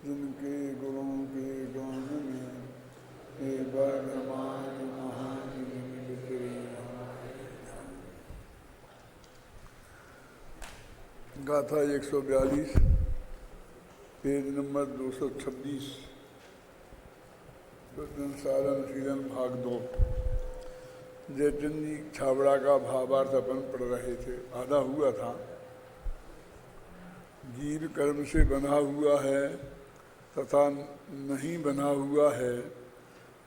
जिनके गुणों के गान में हे वर्धमान महान बिखरे गाथा 142 पेज नंबर 226 सारण शीलन भाग 2। जयचंद जी छाबड़ा का भावार्थ अपन पढ़ रहे थे, आधा हुआ था। जीव कर्म से बना हुआ है तथा नहीं बना हुआ है,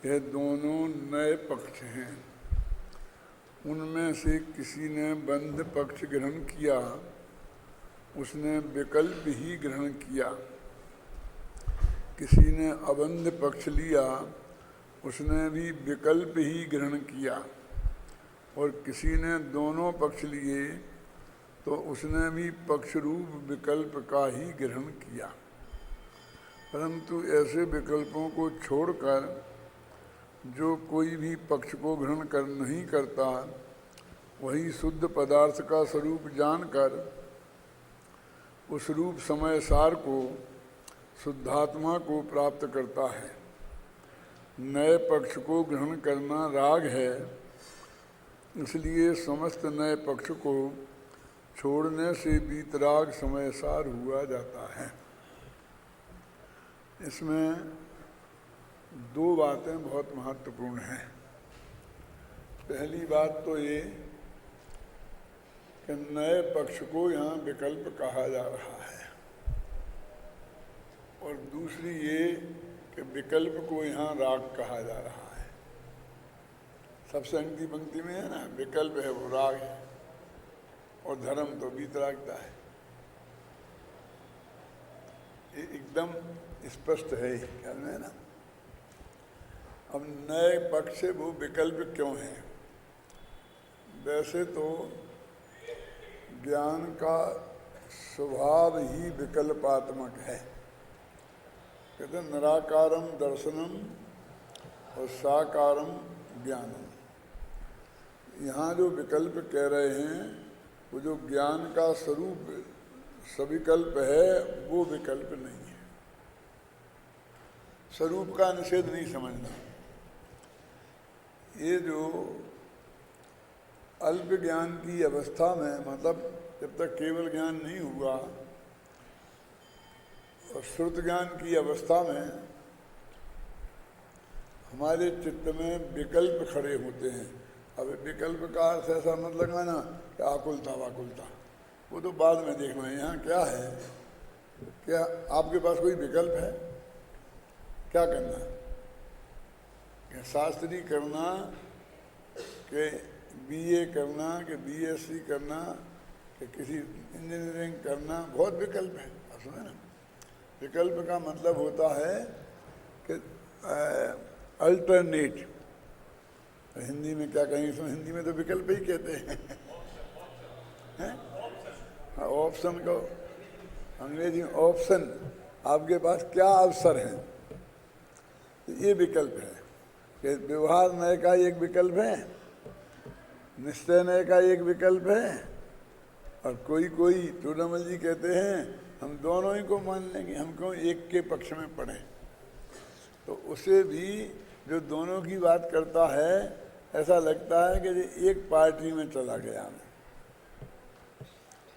यह दोनों नए पक्ष हैं। उनमें से किसी ने बंध पक्ष ग्रहण किया, उसने विकल्प ही ग्रहण किया। किसी ने अबंध पक्ष लिया, उसने भी विकल्प ही ग्रहण किया। और किसी ने दोनों पक्ष लिए तो उसने भी पक्ष रूप विकल्प का ही ग्रहण किया। परंतु ऐसे विकल्पों को छोड़कर जो कोई भी पक्ष को ग्रहण कर नहीं करता, वही शुद्ध पदार्थ का स्वरूप जानकर उस रूप समय सार को, शुद्धात्मा को प्राप्त करता है। नए पक्ष को ग्रहण करना राग है, इसलिए समस्त नए पक्ष को छोड़ने से वीतराग समय सार हुआ जाता है। इसमें दो बातें बहुत महत्वपूर्ण हैं। पहली बात तो ये कि नए पक्ष को यहाँ विकल्प कहा जा रहा है, और दूसरी ये कि विकल्प को यहाँ राग कहा जा रहा है। सबसे अंतिम पंक्ति में है ना, विकल्प है वो राग है, और धर्म तो वीतरागता है। ये एकदम स्पष्ट है ख्याल में, है ना। अब नए पक्ष से वो विकल्प क्यों है? वैसे तो ज्ञान का स्वभाव ही विकल्पात्मक है। कहते हैं निराकारम दर्शनम और साकारम ज्ञानम। यहाँ जो विकल्प कह रहे हैं वो जो ज्ञान का स्वरूप सविकल्प है, वो विकल्प नहीं है। स्वरूप का निषेध नहीं समझना। ये जो अल्प ज्ञान की अवस्था में, मतलब जब तक केवल ज्ञान नहीं हुआ, और श्रुत ज्ञान की अवस्था में हमारे चित्त में विकल्प खड़े होते हैं। अब विकल्प का अर्थ ऐसा मत लगाना कि आकुलता वाकुलता, वो तो बाद में देखना है। यहाँ क्या है, क्या आपके पास कोई विकल्प है? क्या करना है? शास्त्री करना कि बीए करना कि बीएससी करना कि किसी इंजीनियरिंग करना, बहुत विकल्प है। आप सुने ना, विकल्प का मतलब होता है कि अल्टरनेट। हिंदी में क्या कहेंगे इसमें? हिंदी में तो विकल्प ही कहते हैं, ऑप्शन को अंग्रेजी में ऑप्शन। आपके पास क्या अवसर हैं, ये विकल्प है। कि व्यवहार नए का एक विकल्प है, निश्चय नए का एक विकल्प है, और कोई कोई टूडामल जी कहते हैं हम दोनों ही को मान लेंगे, हम क्यों एक के पक्ष में पढ़े। तो उसे भी जो दोनों की बात करता है, ऐसा लगता है कि एक पार्टी में चला गया,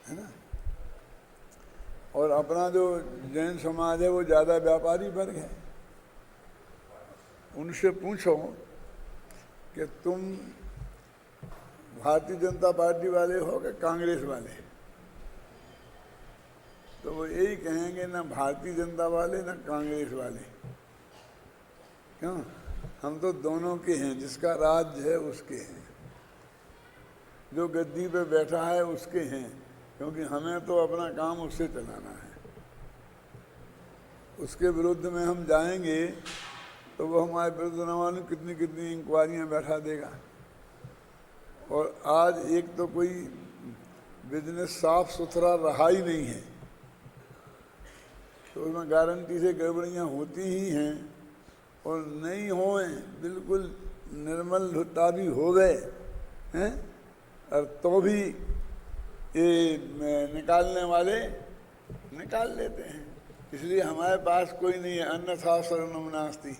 है ना। और अपना जो जैन समाज है वो ज़्यादा व्यापारी वर्ग है। उनसे पूछो कि तुम भारतीय जनता पार्टी वाले हो कि कांग्रेस वाले, तो वो यही कहेंगे ना भारतीय जनता वाले ना कांग्रेस वाले। क्यों? हम तो दोनों के हैं, जिसका राज्य है उसके हैं, जो गद्दी पे बैठा है उसके हैं, क्योंकि हमें तो अपना काम उससे चलाना है। उसके विरुद्ध में हम जाएंगे तो वो हमारे विरुद्ध न मालूम कितनी कितनी इंक्वायरियाँ बैठा देगा। और आज एक तो कोई बिजनेस साफ सुथरा रहा ही नहीं है, तो उसमें गारंटी से गड़बड़ियाँ होती ही हैं, और नहीं होए बिल्कुल निर्मलता भी हो गए हैं, और तो भी ये निकालने वाले निकाल लेते हैं। इसलिए हमारे पास कोई नहीं है। अन्यथा शरणम नास्ति,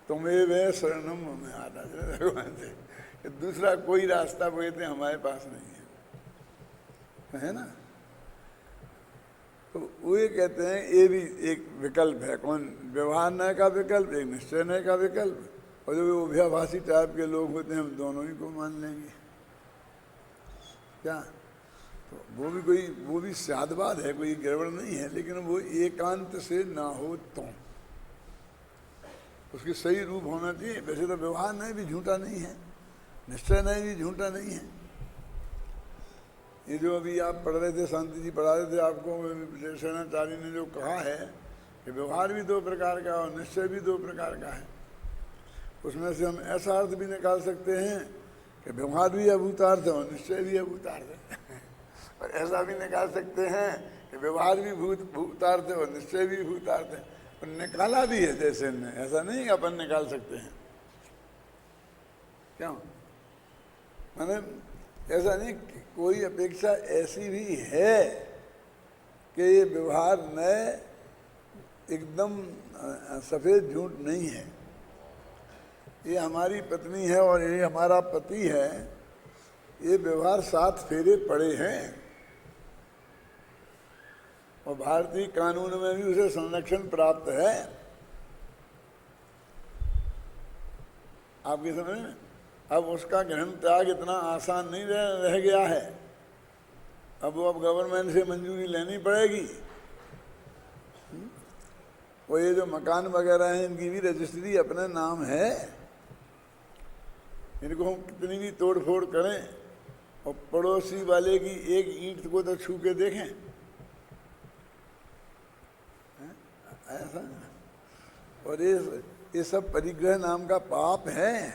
तुम्हें वे शरणम में आता है भगवान से। दूसरा कोई रास्ता बोलते हमारे पास नहीं है ना। तो वो ये कहते हैं ये भी एक विकल्प है। कौन? व्यवहार न्याय का विकल्प, एक निश्चय न्याय का विकल्प। और जो उभयाभासी टाइप के लोग होते हैं हम दोनों ही को मान लेंगे क्या? तो वो भी स्यादवाद है, कोई गड़बड़ नहीं है, लेकिन वो एकांत से ना हो तो उसकी सही रूप होना चाहिए। वैसे तो व्यवहार न्याय भी झूठा नहीं है, निश्चय न्याय भी झूठा नहीं है। ये जो अभी आप पढ़ रहे थे, शांति जी पढ़ा रहे थे आपको, सेनाचार्य ने जो कहा है कि व्यवहार भी दो प्रकार का और निश्चय भी दो प्रकार का है, उसमें से हम ऐसा अर्थ भी निकाल सकते हैं कि व्यवहार भी अभूतार्थ है और निश्चय भी अभूतार्थ है और ऐसा भी निकाल सकते हैं कि व्यवहार भी भूतार्थ है और निश्चय भी भूतार्थ है। और निकाला भी है जैसे ने, ऐसा नहीं अपन निकाल सकते हैं। क्यों? मैंने ऐसा नहीं, कोई अपेक्षा ऐसी भी है कि ये व्यवहार नए एकदम सफ़ेद झूठ नहीं है। ये हमारी पत्नी है और ये हमारा पति है, ये व्यवहार 7 फेरे पड़े हैं और भारतीय कानून में भी उसे संरक्षण प्राप्त है। आपकी समझ में? अब उसका ग्रहण त्याग इतना आसान नहीं रह गया है। अब गवर्नमेंट से मंजूरी लेनी पड़ेगी। वो ये जो मकान वगैरह हैं इनकी भी रजिस्ट्री अपने नाम है। इनको हम कितनी भी तोड़ फोड़ करें और पड़ोसी वाले की एक ईंट को तो छू के देखें, ऐसा। और ये सब परिग्रह नाम का पाप है,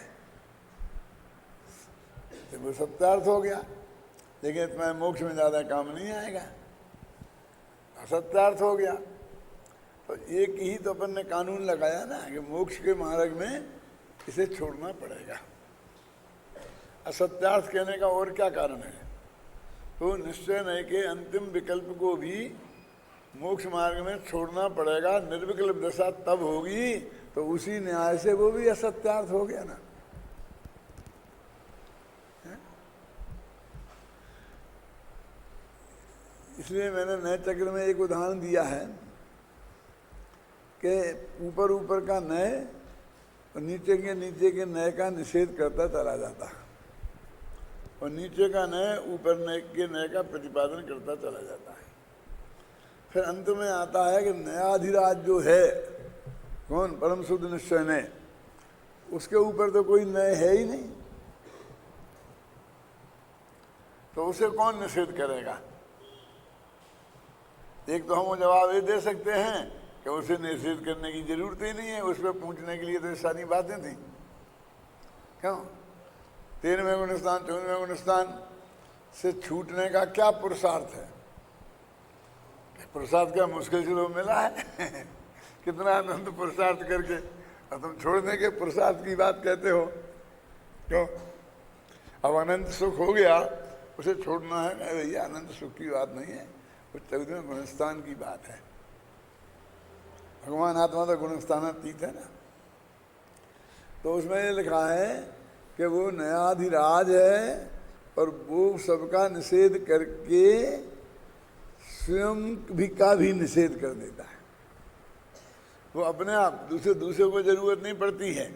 तो वो सत्यार्थ हो गया। लेकिन इतना मोक्ष में ज़्यादा काम नहीं आएगा, असत्यार्थ हो गया। तो एक ही तो अपन ने कानून लगाया ना कि मोक्ष के मार्ग में इसे छोड़ना पड़ेगा। असत्यार्थ कहने का और क्या कारण है? तो निश्चय नहीं के अंतिम विकल्प को भी मोक्ष मार्ग में छोड़ना पड़ेगा। निर्विकल्प दशा तब होगी तो उसी न्याय से वो भी असत्यार्थ हो गया ना। इसलिए मैंने नए चक्र में एक उदाहरण दिया है कि ऊपर ऊपर का नए और नीचे के नए का निषेध करता चला जाता और नीचे का नए ऊपर के नए का प्रतिपादन करता चला जाता है। फिर अंत में आता है कि न्यायाधिराज जो है, कौन? परम शुद्ध निश्चय नए, उसके ऊपर तो कोई नए है ही नहीं, तो उसे कौन निषेध करेगा? एक तो हम जवाब ये दे सकते हैं कि उसे निषेध करने की जरूरत ही नहीं है, उस पर पूछने के लिए तो सारी बातें थी। क्यों? 13वें गुणस्थान 14वें गुणस्थान से छूटने का क्या पुरुषार्थ है? पुरुषार्थ क्या मुश्किल से तो मिला है कितना आनंद पुरुषार्थ करके, और तुम छोड़ने के पुरुषार्थ की बात कहते हो। क्यों? अब अनंत सुख हो गया, उसे छोड़ना है? भैया अनंत सुख की बात नहीं है, वो 14वें गुणस्थान की बात है। भगवान आत्मा तो गुणस्थानातीत है ना। तो उसमें ये लिखा है कि वो न्यायाधिराज है और वो सबका निषेध करके स्वयं भी का भी निषेध कर देता है। वो अपने आप दूसरे को जरूरत नहीं पड़ती है,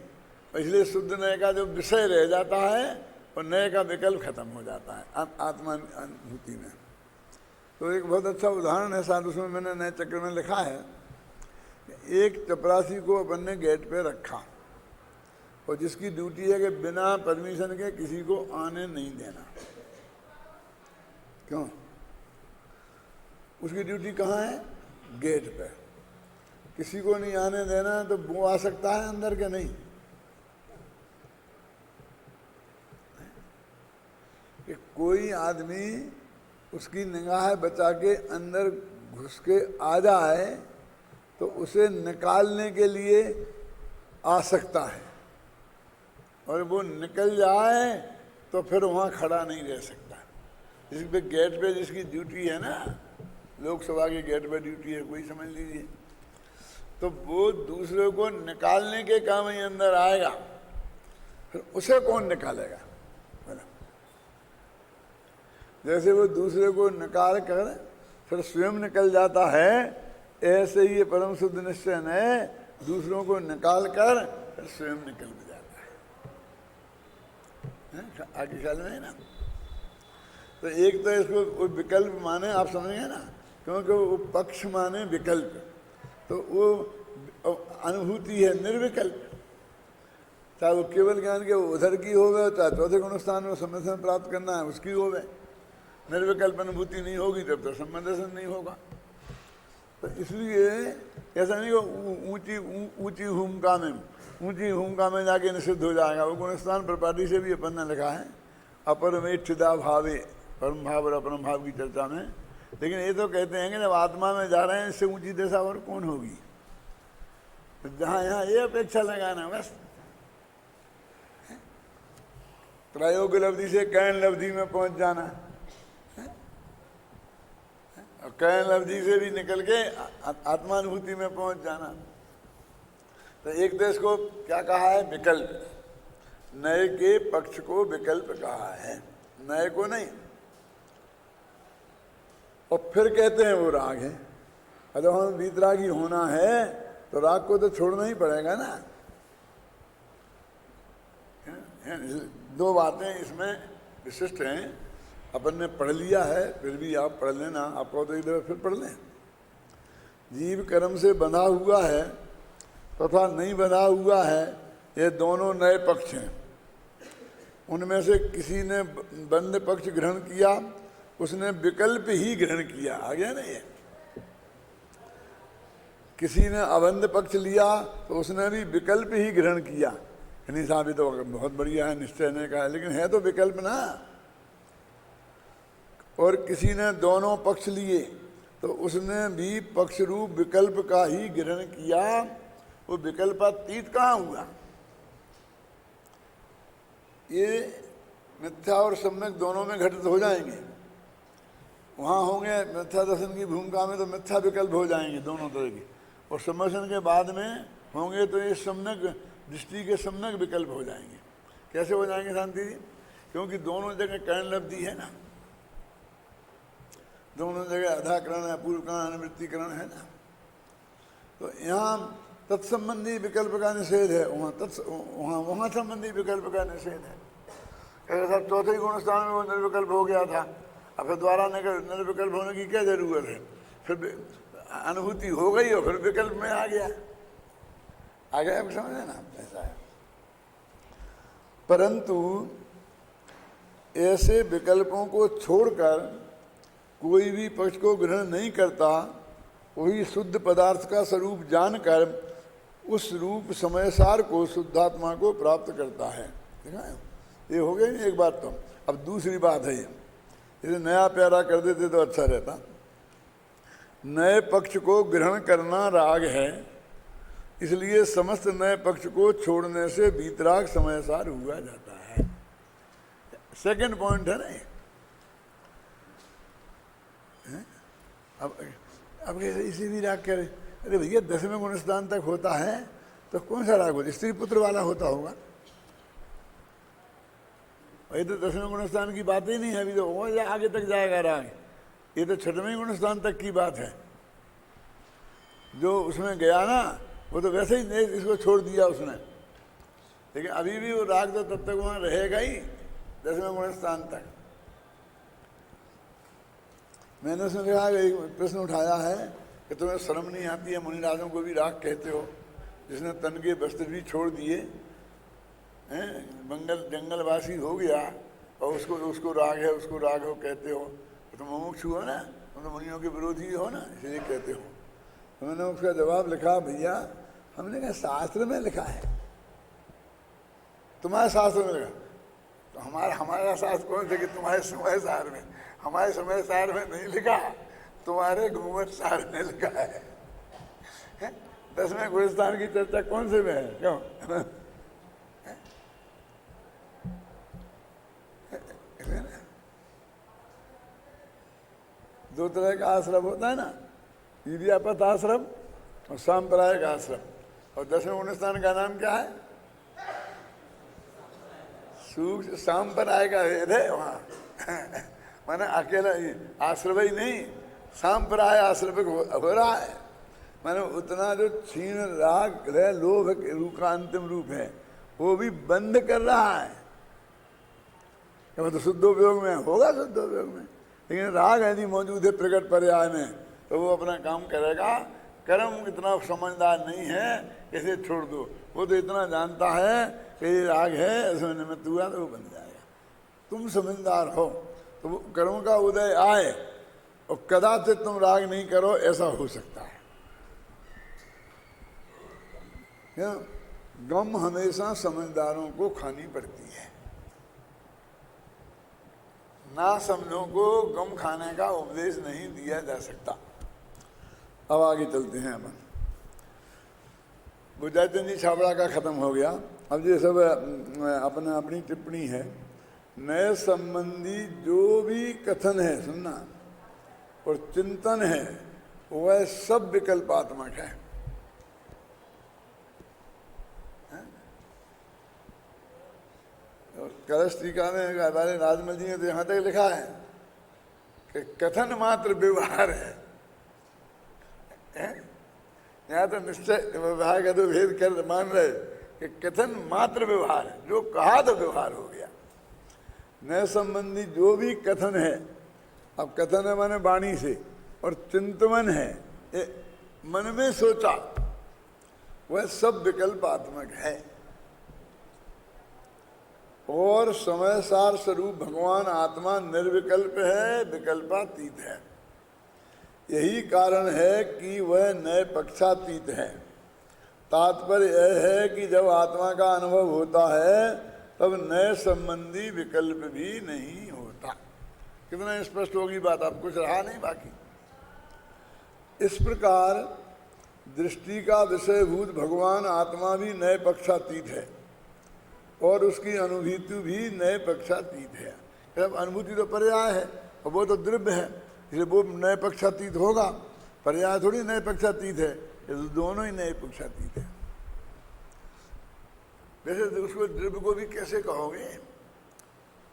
इसलिए शुद्ध नए का जो विषय रह जाता है और नए का विकल्प खत्म हो जाता है आत्मा अनुभूति में। तो एक बहुत अच्छा उदाहरण है साथ उसमें मैंने नए चक्र में लिखा है। एक चपरासी को अपन ने गेट पे रखा और जिसकी ड्यूटी है कि बिना परमिशन के किसी को आने नहीं देना। क्यों? उसकी ड्यूटी कहाँ है? गेट पे। किसी को नहीं आने देना, तो वो आ सकता है अंदर के? नहीं। कि कोई आदमी उसकी निगाह बचा के अंदर घुस के आ जाए तो उसे निकालने के लिए आ सकता है, और वो निकल जाए तो फिर वहाँ खड़ा नहीं रह सकता। जिस पे गेट पे जिसकी ड्यूटी है ना, लोकसभा के गेट पे ड्यूटी है, कोई समझ लीजिए, तो वो दूसरे को निकालने के काम ही अंदर आएगा, फिर उसे कौन निकालेगा? बोला जैसे वो दूसरे को निकाल कर फिर स्वयं निकल जाता है, ऐसे ही ये परम शुद्ध निश्चय है, दूसरों को निकाल कर फिर स्वयं निकल भी जाता है। आगे ख्याल में है ना। तो एक तो इसको विकल्प माने, आप समझेंगे ना, क्योंकि वो पक्ष माने विकल्प, तो वो अनुभूति है निर्विकल्प, चाहे वो केवल ज्ञान के उधर की होवे, चाहे चौथे गुण स्थान में सम्मदर्शन प्राप्त करना है उसकी होवे। निर्विकल्प अनुभूति नहीं होगी तब तो सम्मदर्शन नहीं होगा। तो इसलिए ऐसा नहीं कि ऊंची भूमिका में जाके निषिद्ध हो जाएगा। वो गुणस्थान प्रपाटी से भी अपन ने लिखा है, अपरमेक्षिता भावे, परम भाव और अपरम भाव की चर्चा में। लेकिन ये तो कहते हैं कि जब आत्मा में जा रहे हैं, इससे ऊंची दशा और कौन होगी? तो जहाँ यहाँ ये अपेक्षा लगाना बस, त्रयोग लब्धि से कैन लब्धि में पहुंच जाना, और कैन लब्धि से भी निकल के आत्मानुभूति में पहुंच जाना। तो एक तो इसको क्या कहा है? विकल्प। नए के पक्ष को विकल्प कहा है, नए को नहीं। और फिर कहते हैं वो राग है। अगर हमें वीतरागी होना है तो राग को तो छोड़ना ही पड़ेगा ना। दो बातें इसमें विशिष्ट हैं, अपन ने पढ़ लिया है, फिर भी आप पढ़ लेना, आपको तो एक दफा फिर पढ़ लें। जीव कर्म से बंधा हुआ है तथा नहीं बंधा हुआ है, ये दोनों नए पक्ष हैं। उनमें से किसी ने बंध पक्ष ग्रहण किया, उसने विकल्प ही ग्रहण किया। आ गया ना ये। किसी ने अबंध पक्ष लिया तो उसने भी विकल्प ही ग्रहण किया। नहीं साहब ये तो बहुत बढ़िया है, निश्चय ने कहा, लेकिन है तो विकल्प ना। और किसी ने दोनों पक्ष लिए तो उसने भी पक्ष रूप विकल्प का ही ग्रहण किया। वो विकल्पातीत कहाँ हुआ? ये मिथ्या और सम्यक दोनों में घटित हो जाएंगे। वहाँ होंगे मिथ्या दर्शन की भूमिका में तो मिथ्या विकल्प हो जाएंगे दोनों तरह के, और सम्यक के बाद में होंगे तो ये सम्यक दृष्टि के सम्यक विकल्प हो जाएंगे। कैसे हो जाएंगे शांति जी? क्योंकि दोनों जगह कर्ण लब्धि है ना, दोनों जगह अधाकरण है, पूर्वकरण अनुवृत्तिकरण है ना। तो यहाँ तत्संबंधी विकल्प का निषेध है, वहाँ संबंधी विकल्प का निषेध है। ऐसा चौथे गुण स्थान में वो निर्विकल्प हो गया था, अब फिर द्वारा निर्विकल्प होने की क्या जरूरत है? फिर अनुभूति हो गई और फिर विकल्प में आ गया। आप समझे ना, ऐसा है। परंतु ऐसे विकल्पों को छोड़कर कोई भी पक्ष को ग्रहण नहीं करता, वही शुद्ध पदार्थ का स्वरूप जानकर उस रूप समयसार को, शुद्धात्मा को प्राप्त करता है। देखा है? ये हो गया नहीं एक बात। तो अब दूसरी बात है, ये नया प्यारा कर देते तो अच्छा रहता। नए पक्ष को ग्रहण करना राग है, इसलिए समस्त नए पक्ष को छोड़ने से वीतराग समयसार हुआ जाता है। सेकंड पॉइंट है ना। अब इसी भी राग करे, अरे भैया 10वें गुण स्थान तक होता है तो कौन सा राग होता? स्त्री पुत्र वाला होता होगा। ये तो 10वें गुण स्थान की बात ही नहीं है, अभी तो और आगे तक जाएगा राग। ये तो 6वें गुण स्थान तक की बात है। जो उसमें गया ना वो तो वैसे ही इसको छोड़ दिया उसने, लेकिन अभी भी वो राग तो तब तक वहाँ रहेगा ही 10वें गुण स्थान तक। मैंने उसमें कहा, एक प्रश्न उठाया है कि तुम्हें शर्म नहीं आती है, मुनिराजों को भी राग कहते हो, जिसने तन के वस्त्र भी छोड़ दिए हैं, जंगलवासी हो गया और उसको राग है, उसको राग हो कहते हो। तुम मुमुक्षु हो ना, तुम तो मुनियों के विरोधी हो ना, इसलिए कहते हो। तो मैंने उसका जवाब लिखा, भैया हमने कहा शास्त्र में लिखा है, तुम्हारे शास्त्र में लिखा। तो हमारा शास्त्र कौन सा कि तुम्हारे समय सार में? हमारे समय सार में नहीं लिखा, तुम्हारे घूमट सार में लिखा है। 10वें गुण स्थान की चर्चा कौन से में है? क्यों? दो तरह का आश्रम होता है ना, ईर्यापत आश्रम और सांप्रदायिक आश्रम। और 10वें गुण स्थान का नाम क्या है? सूक्ष्म सांप्रदाय का भेद है वहाँ। माने अकेला आश्रम ही नहीं, सांप्रदाय आश्रम हो रहा है। माने उतना जो क्षीण राग है, लोभ रूप का अंतिम रूप है, वो भी बंद कर रहा है। क्या तो शुद्धोपयोग में होगा, शुद्धोपयोग में, लेकिन राग यदि मौजूद है प्रकट पर्याय में तो वो अपना काम करेगा। कर्म इतना समझदार नहीं है, इसे छोड़ दो। वो तो इतना जानता है कि ये राग है, इसमें निमित्त हुआ तो वो बन जाएगा। तुम समझदार हो तो वो कर्म का उदय आए और कदाचित तुम राग नहीं करो, ऐसा हो सकता है। गम हमेशा समझदारों को खानी पड़ती है। ना समझो को गम खाने का उपदेश नहीं दिया जा सकता। अब आगे चलते हैं अपन। बुझाचंदी छाबड़ा का खत्म हो गया। अब ये सब अपना अपनी टिप्पणी है। नए संबंधी जो भी कथन है, सुनना, और चिंतन है, वह सब विकल्पात्मक है। कलश टीका में हमारे राजमल जी ने तो यहाँ तक लिखा है कि कथन मात्र व्यवहार है। यहाँ तो निश्चय व्यवहार का तो भेद कर मान रहे कि कथन मात्र व्यवहार है, जो कहा तो व्यवहार हो गया। नए संबंधी जो भी कथन है, अब कथन है माने वाणी से, और चिंतन है, मन में सोचा, वह सब विकल्पात्मक है। और समय सार स्वरूप भगवान आत्मा निर्विकल्प है, विकल्पातीत है। यही कारण है कि वह नए पक्षातीत है। तात्पर्य यह है कि जब आत्मा का अनुभव होता है तब नए संबंधी विकल्प भी नहीं होता। कितना स्पष्ट होगी बात, अब कुछ रहा नहीं बाकी। इस प्रकार दृष्टि का विषयभूत भगवान आत्मा भी नए पक्षातीत है और उसकी अनुभूति भी नए पक्षातीत है। जब अनुभूति तो पर्याय है और वो तो द्रव्य है, इसलिए वो नए पक्षातीत होगा। पर्याय थोड़ी नए पक्षातीत है, ये तो दोनों ही नए पक्षातीत है। वैसे तो उसको द्रव्य को भी कैसे कहोगे,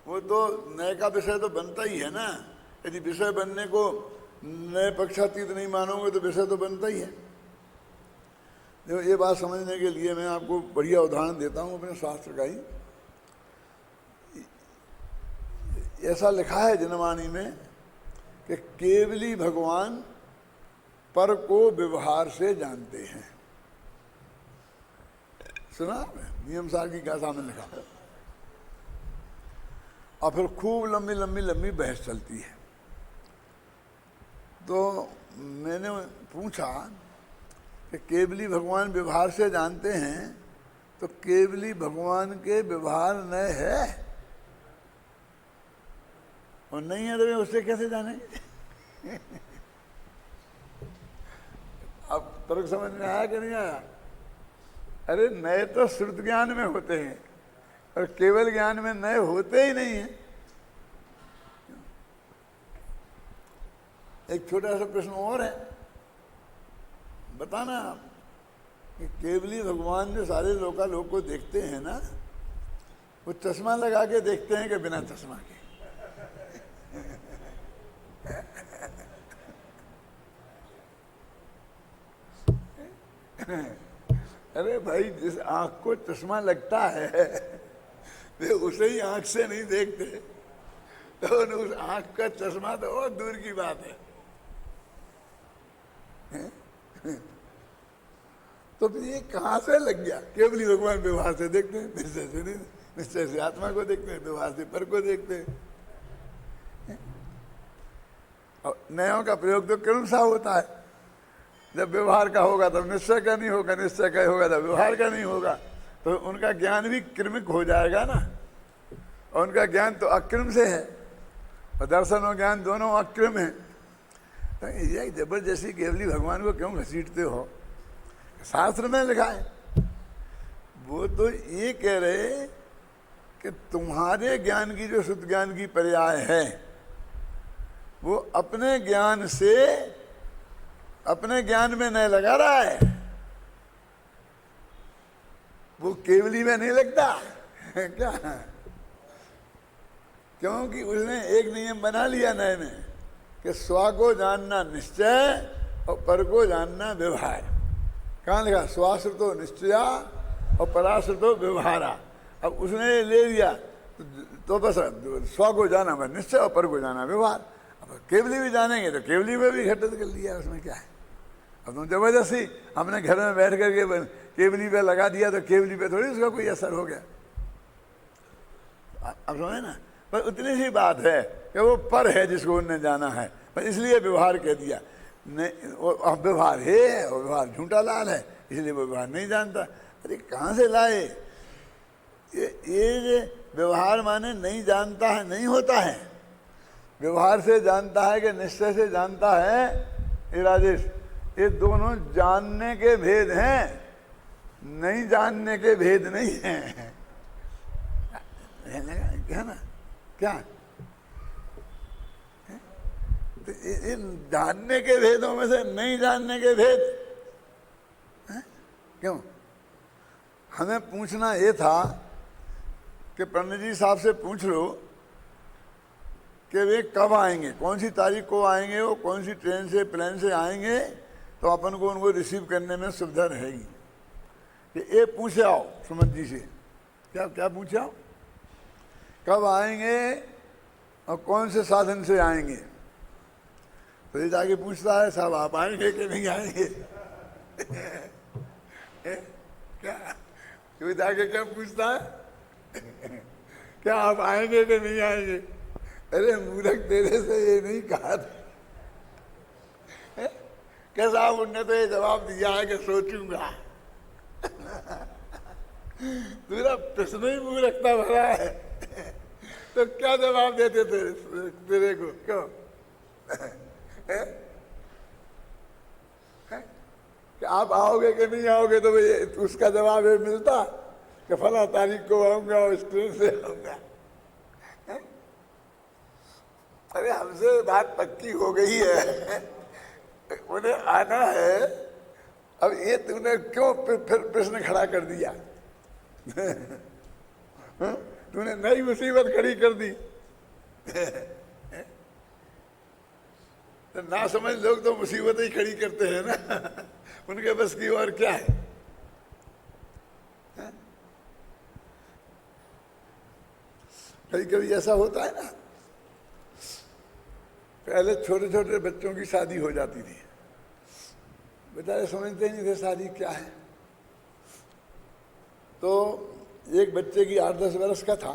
वो तो नए का विषय तो बनता ही है ना। यदि विषय बनने को नए पक्षातीत नहीं मानोगे तो विषय तो बनता ही है। देखो, ये बात समझने के लिए मैं आपको बढ़िया उदाहरण देता हूँ अपने शास्त्र का ही। ऐसा लिखा है जनवाणी में कि केवली भगवान पर को व्यवहार से जानते हैं। सुना आपने? नियम सार की क्या सामने लिखा, और फिर खूब लंबी लंबी लंबी बहस चलती है। तो मैंने पूछा कि केवली भगवान व्यवहार से जानते हैं, तो केवली भगवान के व्यवहार न है और नहीं है तो उससे कैसे जानेंगे? अब तर्क समझ में आया कि नहीं आया? अरे नए तो श्रुत ज्ञान में होते हैं और केवल ज्ञान में नए होते ही नहीं है। एक छोटा सा प्रश्न और है, बताना आप कि केवली भगवान जो सारे लोग को देखते हैं ना, वो चश्मा लगा के देखते हैं कि बिना चश्मा के? अरे भाई, जिस आंख को चश्मा लगता है वे उसे ही आंख से नहीं देखते, तो उस आंख का चश्मा तो बहुत दूर की बात है। तो फिर ये कहाँ से लग गया? केवली भगवान व्यवहार से देखते हैं, निश्चय से नहीं, निश्चय से आत्मा को देखते हैं, व्यवहार से पर को देखते हैं। और नयों का प्रयोग तो क्रम सा होता है। जब व्यवहार का होगा तब निश्चय का नहीं होगा, निश्चय का होगा तब व्यवहार का नहीं होगा, तो उनका ज्ञान भी क्रमिक हो जाएगा ना। और उनका ज्ञान तो अक्रम से है और दर्शन और ज्ञान दोनों अक्रम है। तो ये जबरदस्ती केवली भगवान को क्यों घसीटते हो? शास्त्र में लिखा है। वो तो ये कह रहे कि तुम्हारे ज्ञान की जो शुद्ध ज्ञान की पर्याय है, वो अपने ज्ञान से अपने ज्ञान में नहीं लगा रहा है, वो केवली में नहीं लगता क्या? क्योंकि उसने एक नियम बना लिया नए में कि स्व को जानना निश्चय और पर को जानना व्यवहार। कहाँ लिखा? स्वाश्रितो निश्चया और पराश्रितो व्यवहारा। अब उसने ले लिया तो बस स्व को जाना मैं निश्चय और पर को जाना व्यवहार। अब केवली भी जानेंगे तो केवली में भी घटित कर लिया, उसमें क्या है? अब तुम जबरदस्ती अपने घर में बैठ करके केवली पे लगा दिया तो केवली पे थोड़ी उसका कोई असर हो गया। अब समझे ना? पर उतनी सी बात है कि वो पर है जिसको उनने जाना है, पर इसलिए व्यवहार कह दिया। नहीं, वो व्यवहार है और व्यवहार झूठा लाल है, इसलिए वो व्यवहार नहीं जानता। अरे कहाँ से लाए ये व्यवहार? माने नहीं जानता है, नहीं होता है। व्यवहार से जानता है कि निश्चय से जानता है? ये राजेश, ये दोनों जानने के भेद हैं, नहीं जानने के भेद नहीं हैं। क्या ना? क्या तो इन जानने के भेदों में से नहीं जानने के भेद है? क्यों? हमें पूछना ये था कि पंडित जी साहब से पूछ लो कि वे कब आएंगे, कौन सी तारीख को आएंगे, वो कौन सी ट्रेन से प्लेन से आएंगे, तो अपन को उनको रिसीव करने में सुविधा रहेगी। कि ये पूछे आओ सुमन जी से, क्या क्या पूछे आओ, कब आएंगे और कौन से साधन से आएंगे। तो ये जाके पूछता है साहब आप आएंगे कि नहीं आएंगे? क्या कोई जाके क्या पूछता है? क्या आप आएंगे कि नहीं आएंगे? अरे मूर्ख, तेरे से ये नहीं कहा था। क्या साहब उनने तो ये जवाब दिया है कि सोचूंगा। पूरा प्रश्न ही मूर्खता भरा है। तो क्या जवाब देते तेरे को? क्यों कि आप आओगे कि नहीं आओगे? तो उसका जवाब ये मिलता कि फला तारीख को आऊंगा और इस ट्रेन से आऊंगा। अरे हमसे बात पक्की हो गई है, उन्हें आना है। अब ये तूने क्यों फिर प्रश्न खड़ा कर दिया? तूने नई मुसीबत खड़ी कर दी। तो ना समझ लोग तो मुसीबत ही खड़ी करते हैं ना, उनके बस की और क्या है? कभी कभी ऐसा होता है ना, पहले छोटे छोटे बच्चों की शादी हो जाती थी, बेचारे समझते ही नहीं थे शादी क्या है। तो एक बच्चे की 8-10 वर्ष का था,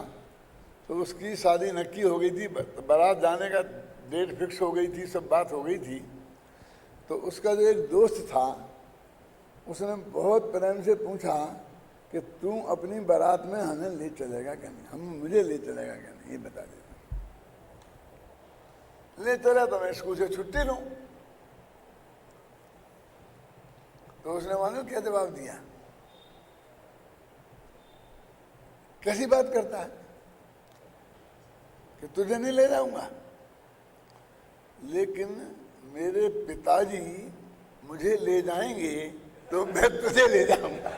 तो उसकी शादी नक्की हो गई थी, बारात जाने का डेट फिक्स हो गई थी, सब बात हो गई थी। तो उसका जो एक दोस्त था, उसने बहुत प्रेम से पूछा कि तू अपनी बारात में हमें ले चलेगा क्या नहीं, मुझे ले चलेगा क्या नहीं, ये बता दे। ले चला तो मैं स्कूल से छुट्टी लूं। तो उसने मालूम क्या जवाब दिया? कैसी बात करता है कि तुझे नहीं ले जाऊंगा, लेकिन मेरे पिताजी मुझे ले जाएंगे तो मैं तुझे ले जाऊंगा।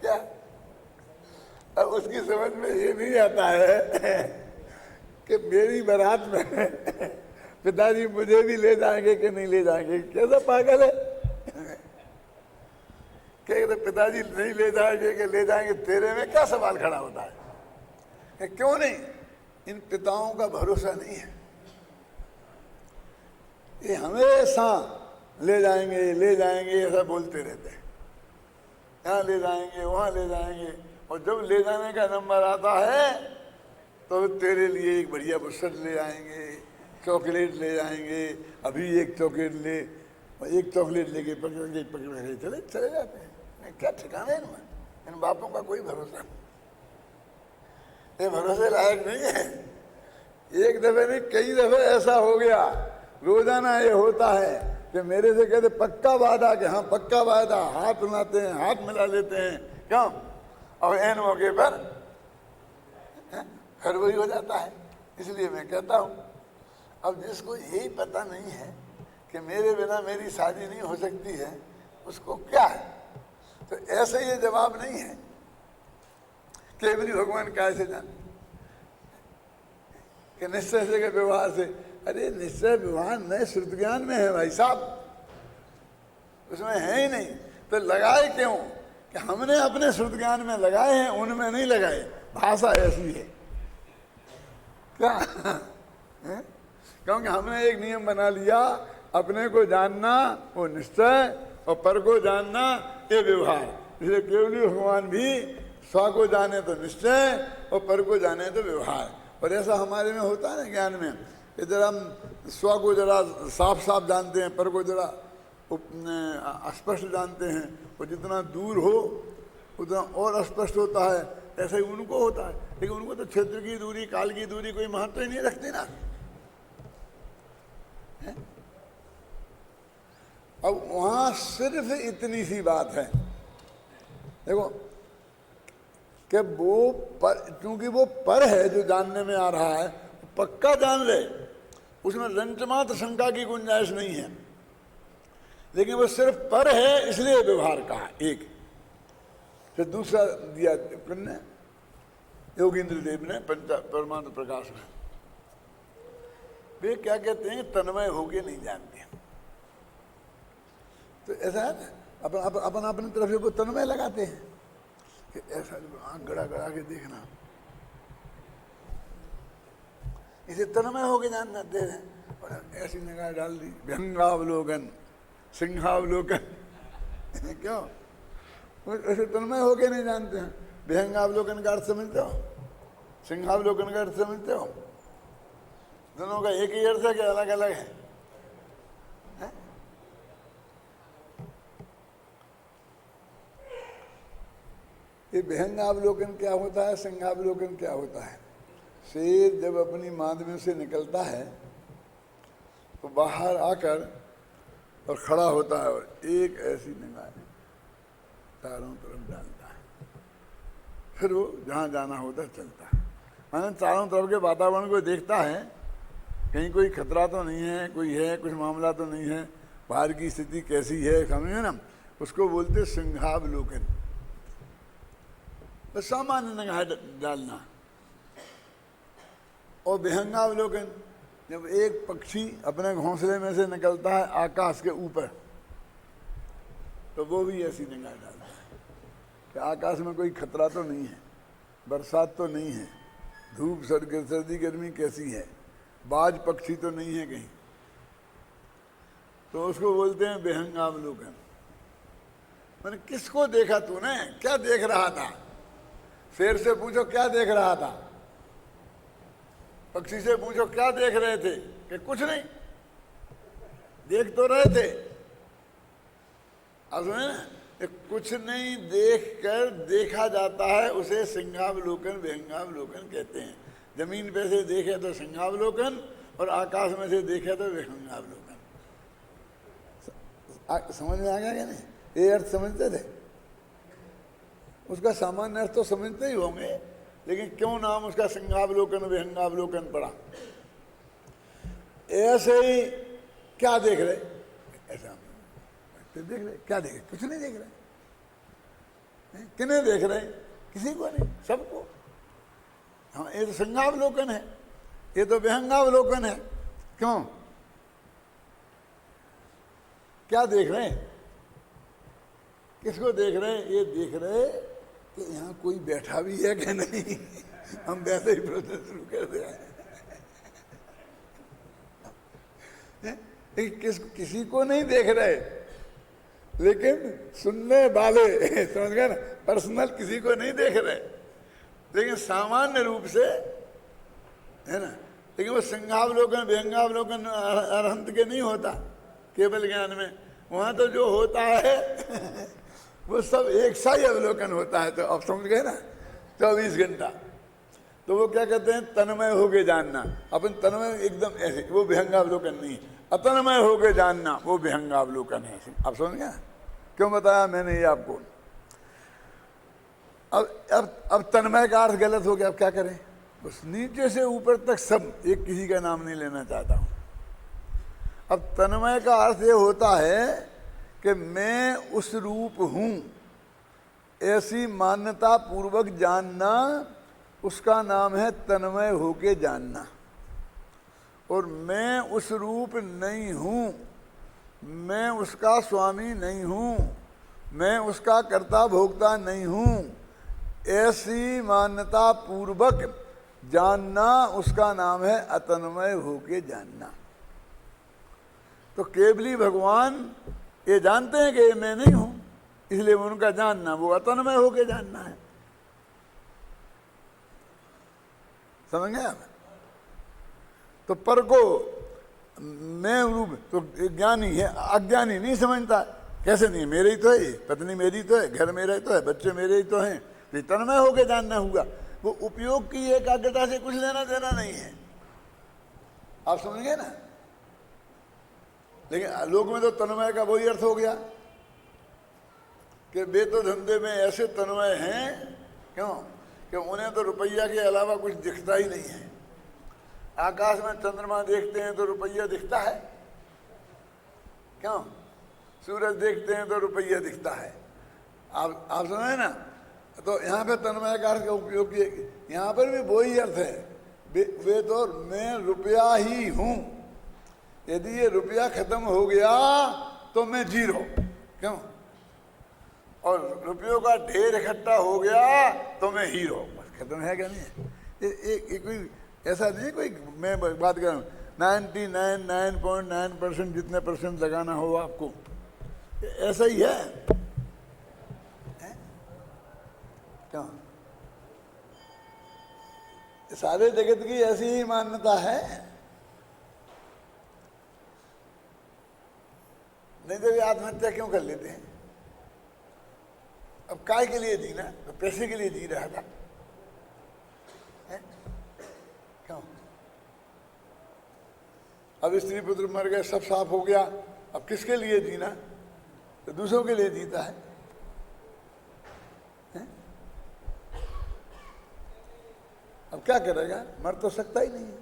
क्या? अब उसकी समझ में ये नहीं आता है कि मेरी बारात में पिताजी मुझे भी ले जाएंगे कि नहीं ले जाएंगे। कैसा पागल है? क्या पिताजी नहीं ले जाएंगे कि ले जाएंगे, तेरे में क्या सवाल खड़ा होता है? क्यों नहीं? इन पिताओं का भरोसा नहीं है। ये हमेशा ले जाएंगे ऐसा बोलते रहते हैं, यहाँ ले जाएंगे वहाँ ले जाएंगे, और जब ले जाने का नंबर आता है तो तेरे लिए एक बढ़िया बुस्सट ले आएंगे, चॉकलेट ले जाएंगे, अभी एक चॉकलेट ले, एक चॉकलेट लेके पकड़ चले जाते हैं। क्या ठिकाना है इनमें? इन बापों का कोई भरोसा नहीं, ये भरोसे लायक नहीं है। एक दफे नहीं कई दफे ऐसा हो गया, रोजाना ये होता है कि मेरे से कहते पक्का वादा, कि हाँ पक्का वादा, हाथ मिलाते हैं, हाथ मिला लेते हैं, क्यों? और एन मौके पर फिर वही हो जाता है। इसलिए मैं कहता हूँ, अब जिसको यही पता नहीं है कि मेरे बिना मेरी शादी नहीं हो सकती है, उसको क्या है? तो ऐसे ये जवाब नहीं है केवली भगवान कैसे जाने कि निश्चय से के व्यवहार से। अरे निश्चय व्यवहार नए श्रुत ज्ञान में है भाई साहब, उसमें है ही नहीं, तो लगाए क्यों? कि हमने अपने श्रुत ज्ञान में लगाए हैं, उनमें नहीं लगाए। भाषा ऐसी है क्या है? क्योंकि हमने एक नियम बना लिया, अपने को जानना वो निश्चय और पर को जानना ये व्यवहार। इसलिए केवली भगवान भी स्व को जाने तो निश्चय और पर को जाने तो व्यवहार। और ऐसा हमारे में होता है ना ज्ञान में, कि जरा हम स्व को जरा साफ साफ जानते हैं, पर को जरा अस्पष्ट जानते हैं, और जितना दूर हो उतना और अस्पष्ट होता है। ऐसा ही उनको होता है, लेकिन उनको तो क्षेत्र की दूरी, काल की दूरी कोई महत्व ही नहीं रखती ना। अब वहां सिर्फ इतनी सी बात है, देखो कि वो पर, क्योंकि वो पर है जो जानने में आ रहा है, पक्का जान ले, उसमें रंचमात्र शंका की गुंजाइश नहीं है। लेकिन वो सिर्फ पर है इसलिए व्यवहार कहा एक। फिर दूसरा दिया किन्ने, योगींद्र देव ने परमानंद प्रकाश में। वे क्या कहते हैं, तन्मय होके नहीं जानते। तो ऐसा है ना, अपन अपनी तरफ से वो तन्मय लगाते हैं कि ऐसा आंख गड़ा गड़ा के देखना, इसे तन्मय होके जानना दे रहे हैं। और ऐसी निगाह डाल दी, व्यंगावलोकन, सिंहावलोकन क्यों? ऐसे तन्मय होके नहीं जानते हैं। विहंगावलोकन का अर्थ समझते हो, सिंहावलोकन का अर्थ समझते हो? दोनों का एक ही अर्थ है कि अलग अलग है? ये विहंगावलोकन क्या होता है, सिंहावलोकन क्या होता है? शेर जब अपनी मांद में से निकलता है तो बाहर आकर और खड़ा होता है और एक ऐसी निगाह चारों तरफ डालता है, फिर वो जहाँ जाना होता है चलता है। माने चारों तरफ के वातावरण को देखता है, कहीं कोई खतरा तो नहीं है, कोई है कुछ मामला तो नहीं है, बाहर की स्थिति कैसी है, समझे ना? उसको बोलते सिंहावलोकन। तो सामान्य निगाह डालना। और विहंगावलोकन, जब एक पक्षी अपने घोंसले में से निकलता है आकाश के ऊपर, तो वो भी ऐसी निगाह डालता है कि आकाश में कोई खतरा तो नहीं है, बरसात तो नहीं है, धूप सर्दी गर्मी कैसी है, बाज पक्षी तो नहीं है कहीं, तो उसको बोलते हैं विहंगावलोकन। मैंने किसको देखा तूने, क्या देख रहा था? शेर से पूछो क्या देख रहा था, पक्षी से पूछो क्या देख रहे थे, कि कुछ नहीं, देख तो रहे थे। अब सुने ना, कुछ नहीं देख कर देखा जाता है, उसे सिंहावलोकन विहंगावलोकन कहते हैं। जमीन पे से देखे तो सिंहावलोकन, और आकाश में से देखे तो विहंगावलोकन। समझ में आ गया क्या नहीं? ये अर्थ समझते थे? उसका सामान्य अर्थ तो समझते ही होंगे, लेकिन क्यों नाम उसका सिंहावलोकन विहंगावलोकन पड़ा? ऐसे ही क्या देख रहे, ऐसा देख रहे, क्या देख रहे? कुछ नहीं देख रहे। किन्हें देख रहे? किसी को नहीं, सबको। हाँ, ये तो सिंहावलोकन है, ये तो विहंगावलोकन है। क्यों? क्या देख रहे हैं? किसको देख रहे हैं? ये देख रहे कि यहाँ कोई बैठा भी है कि नहीं। हम वैसे ही प्रोसेस शुरू कर दे रहे हैं। किसी को नहीं देख रहे, लेकिन सुनने वाले, समझ गए ना, पर्सनल किसी को नहीं देख रहे, लेकिन सामान्य रूप से है ना। लेकिन वो सिंहावलोकन विहंगावलोकन अरहंत के नहीं होता केवल ज्ञान में। वहाँ तो जो होता है वो सब एक सा ही अवलोकन होता है। तो अब समझ गए ना, 24 घंटा। तो वो क्या कहते हैं, तन्मय होके जानना। अपन तन्मय एकदम ऐसे, वो विहंगावलोकन नहीं। अतन्मय होके जानना वो विहंगावलोकन है। आप समझ गए? क्यों बताया मैंने ये आपको? अब तन्मय का अर्थ गलत हो गया, अब क्या करें? उस नीचे से ऊपर तक सब, एक किसी का नाम नहीं लेना चाहता हूं। अब तन्मय का अर्थ ये होता है कि मैं उस रूप हूं, ऐसी मान्यता पूर्वक जानना, उसका नाम है तन्मय होके जानना। और मैं उस रूप नहीं हूं, मैं उसका स्वामी नहीं हूं, मैं उसका कर्ता भोक्ता नहीं हूं, ऐसी मान्यता पूर्वक जानना, उसका नाम है अतन्मय होके जानना। तो केवली भगवान ये जानते हैं कि ये मैं नहीं हूं, इसलिए उनका जानना वो अतन्मय होके जानना है। समझ गए आप? तो पर को मैं रूप, तो ज्ञानी है, अज्ञानी नहीं समझता। कैसे नहीं? मेरे ही तो है, पत्नी मेरी तो है, घर मेरा ही तो है, बच्चे मेरे ही तो हैं, तो तन्मय होके जानना होगा। वो उपयोग की एकाग्रता से कुछ लेना देना नहीं है, आप समझेंगे ना। लेकिन लोग में तो तन्मय का वही अर्थ हो गया कि वे तो धंधे में ऐसे तन्मय हैं, क्यों कि उन्हें तो रुपया के अलावा कुछ दिखता ही नहीं है। आकाश में चंद्रमा देखते हैं तो रुपया दिखता है, क्यों? सूरज देखते हैं तो रुपया दिखता है। आप सुने ना। तो यहाँ पे तन्मय का अर्थ का उपयोग किए, यहाँ पर भी वही अर्थ है। वे तो मैं रुपया ही हूं, यदि ये रुपया खत्म हो गया तो मैं जीरो, क्यों? और रुपयों का ढेर इकट्ठा हो गया तो मैं हीरो। बस खत्म है क्या? नहीं ये कोई ऐसा नहीं, कोई मैं बात कर रहा हूँ 99.9% जितने परसेंट लगाना हो आपको, ऐसा ही है, क्यों? सारे जगत की ऐसी ही मान्यता है। नहीं तो ये आत्महत्या क्यों कर लेते हैं? अब काय के लिए जीना? तो पैसे के लिए जी रहा था, क्यों? अब स्त्री पुत्र मर गए, सब साफ हो गया, अब किसके लिए जीना? तो दूसरों के लिए जीता है। अब क्या करेगा? मर तो सकता ही नहीं है,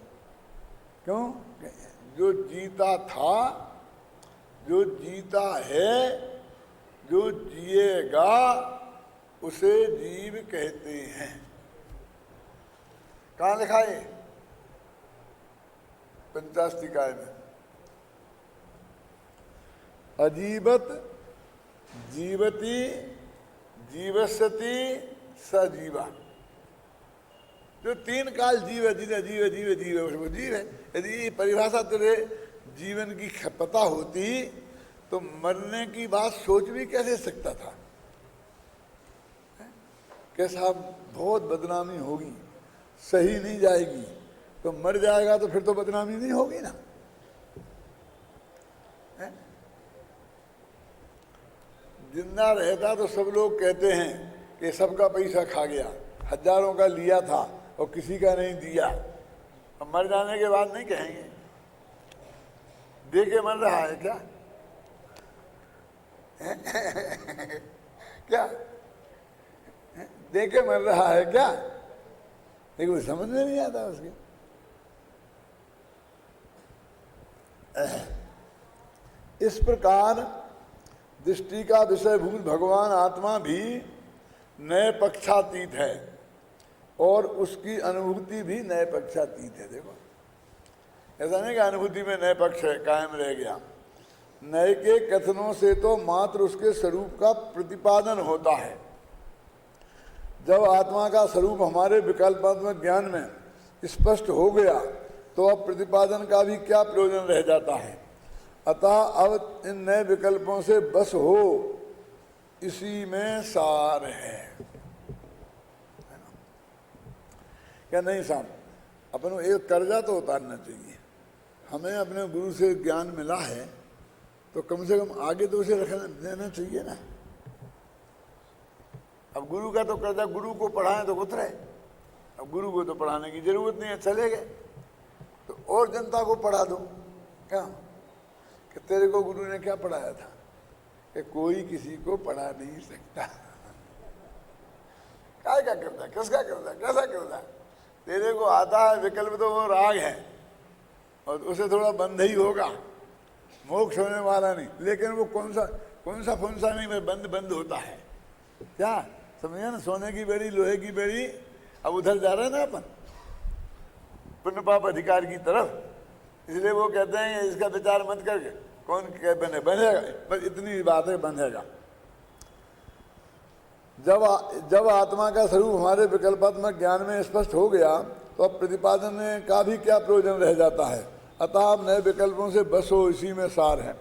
क्यों? जो जीता था, जो जीता है, जो जिएगा, उसे जीव कहते हैं। कहाँ लिखा है? पंचास्तिकाय में। अजीवत जीवती जीवस्यति सजीवा। जो तीन काल जीव है, जीव जीव जीव जीव है, वो जीव है। यदि परिभाषा तेरे जीवन की पता होती तो मरने की बात सोच भी कैसे सकता था? कैसा बहुत बदनामी होगी, सही नहीं जाएगी, तो मर जाएगा तो फिर तो बदनामी नहीं होगी ना। जिंदा रहता तो सब लोग कहते हैं कि सबका पैसा खा गया, हजारों का लिया था और किसी का नहीं दिया। अब मर जाने के बाद नहीं कहेंगे। दे के मर रहा है क्या? क्या दे के मर रहा है क्या? लेकिन समझ में नहीं आता उसके। इस प्रकार दृष्टि का विषयभूत भगवान आत्मा भी नए पक्षातीत है और उसकी अनुभूति भी नए पक्षातीत है। देखो, ऐसा नहीं कि अनुभूति में नए पक्ष है, कायम रह गया। नए के कथनों से तो मात्र उसके स्वरूप का प्रतिपादन होता है। जब आत्मा का स्वरूप हमारे विकल्पात्मक ज्ञान में स्पष्ट हो गया तो अब प्रतिपादन का भी क्या प्रयोजन रह जाता है। अतः अब इन नए विकल्पों से बस हो, इसी में सार है। क्या नहीं साहब? अपन एक कर्जा तो उतारना चाहिए। हमें अपने गुरु से ज्ञान मिला है तो कम से कम आगे तो उसे रखना देना चाहिए ना। अब गुरु का तो कर्जा गुरु को पढ़ाएं तो उतरे, अब गुरु को तो पढ़ाने की जरूरत नहीं है, चले गए तो और जनता को पढ़ा दो। क्या कि तेरे को गुरु ने क्या पढ़ाया था कि कोई किसी को पढ़ा नहीं सकता। क्या करता, किसका करता, कैसा करता? तेरे को आता है विकल्प तो वो राग है और उसे थोड़ा बंद ही होगा, मोक्ष होने वाला नहीं। लेकिन वो कौन सा फुंसा नहीं में बंद होता है क्या, समझे ना? सोने की बेड़ी लोहे की बेड़ी, अब उधर जा रहे हैं ना अपन पुण्य पाप अधिकार की तरफ, इसलिए वो कहते हैं इसका विचार मत करके कौन क्या बनेगा, बस इतनी बात है, बंधेगा। जब आत्मा का स्वरूप हमारे विकल्पात्मक ज्ञान में स्पष्ट हो गया तो अब प्रतिपादन का भी क्या प्रयोजन रह जाता है। अतः आप नए विकल्पों से बस हो, इसी में सार है।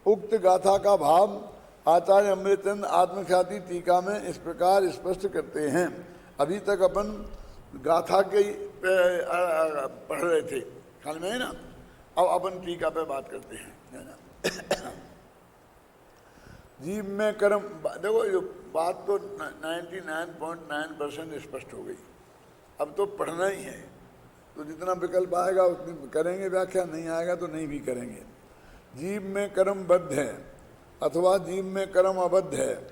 उक्त गाथा का भाव आचार्य अमृतचंद आत्मख्याति टीका में इस प्रकार स्पष्ट करते हैं। अभी तक अपन गाथा के पढ़ रहे थे ख्याल में, है ना? अब अपन टीका पे बात करते हैं, है ना? जीव में कर्म, देखो ये बात तो 99.9% स्पष्ट हो गई। अब तो पढ़ना ही है, तो जितना विकल्प आएगा उतनी करेंगे व्याख्या, नहीं आएगा तो नहीं भी करेंगे। जीव में कर्म बद्ध है अथवा जीव में कर्म अबद्ध है,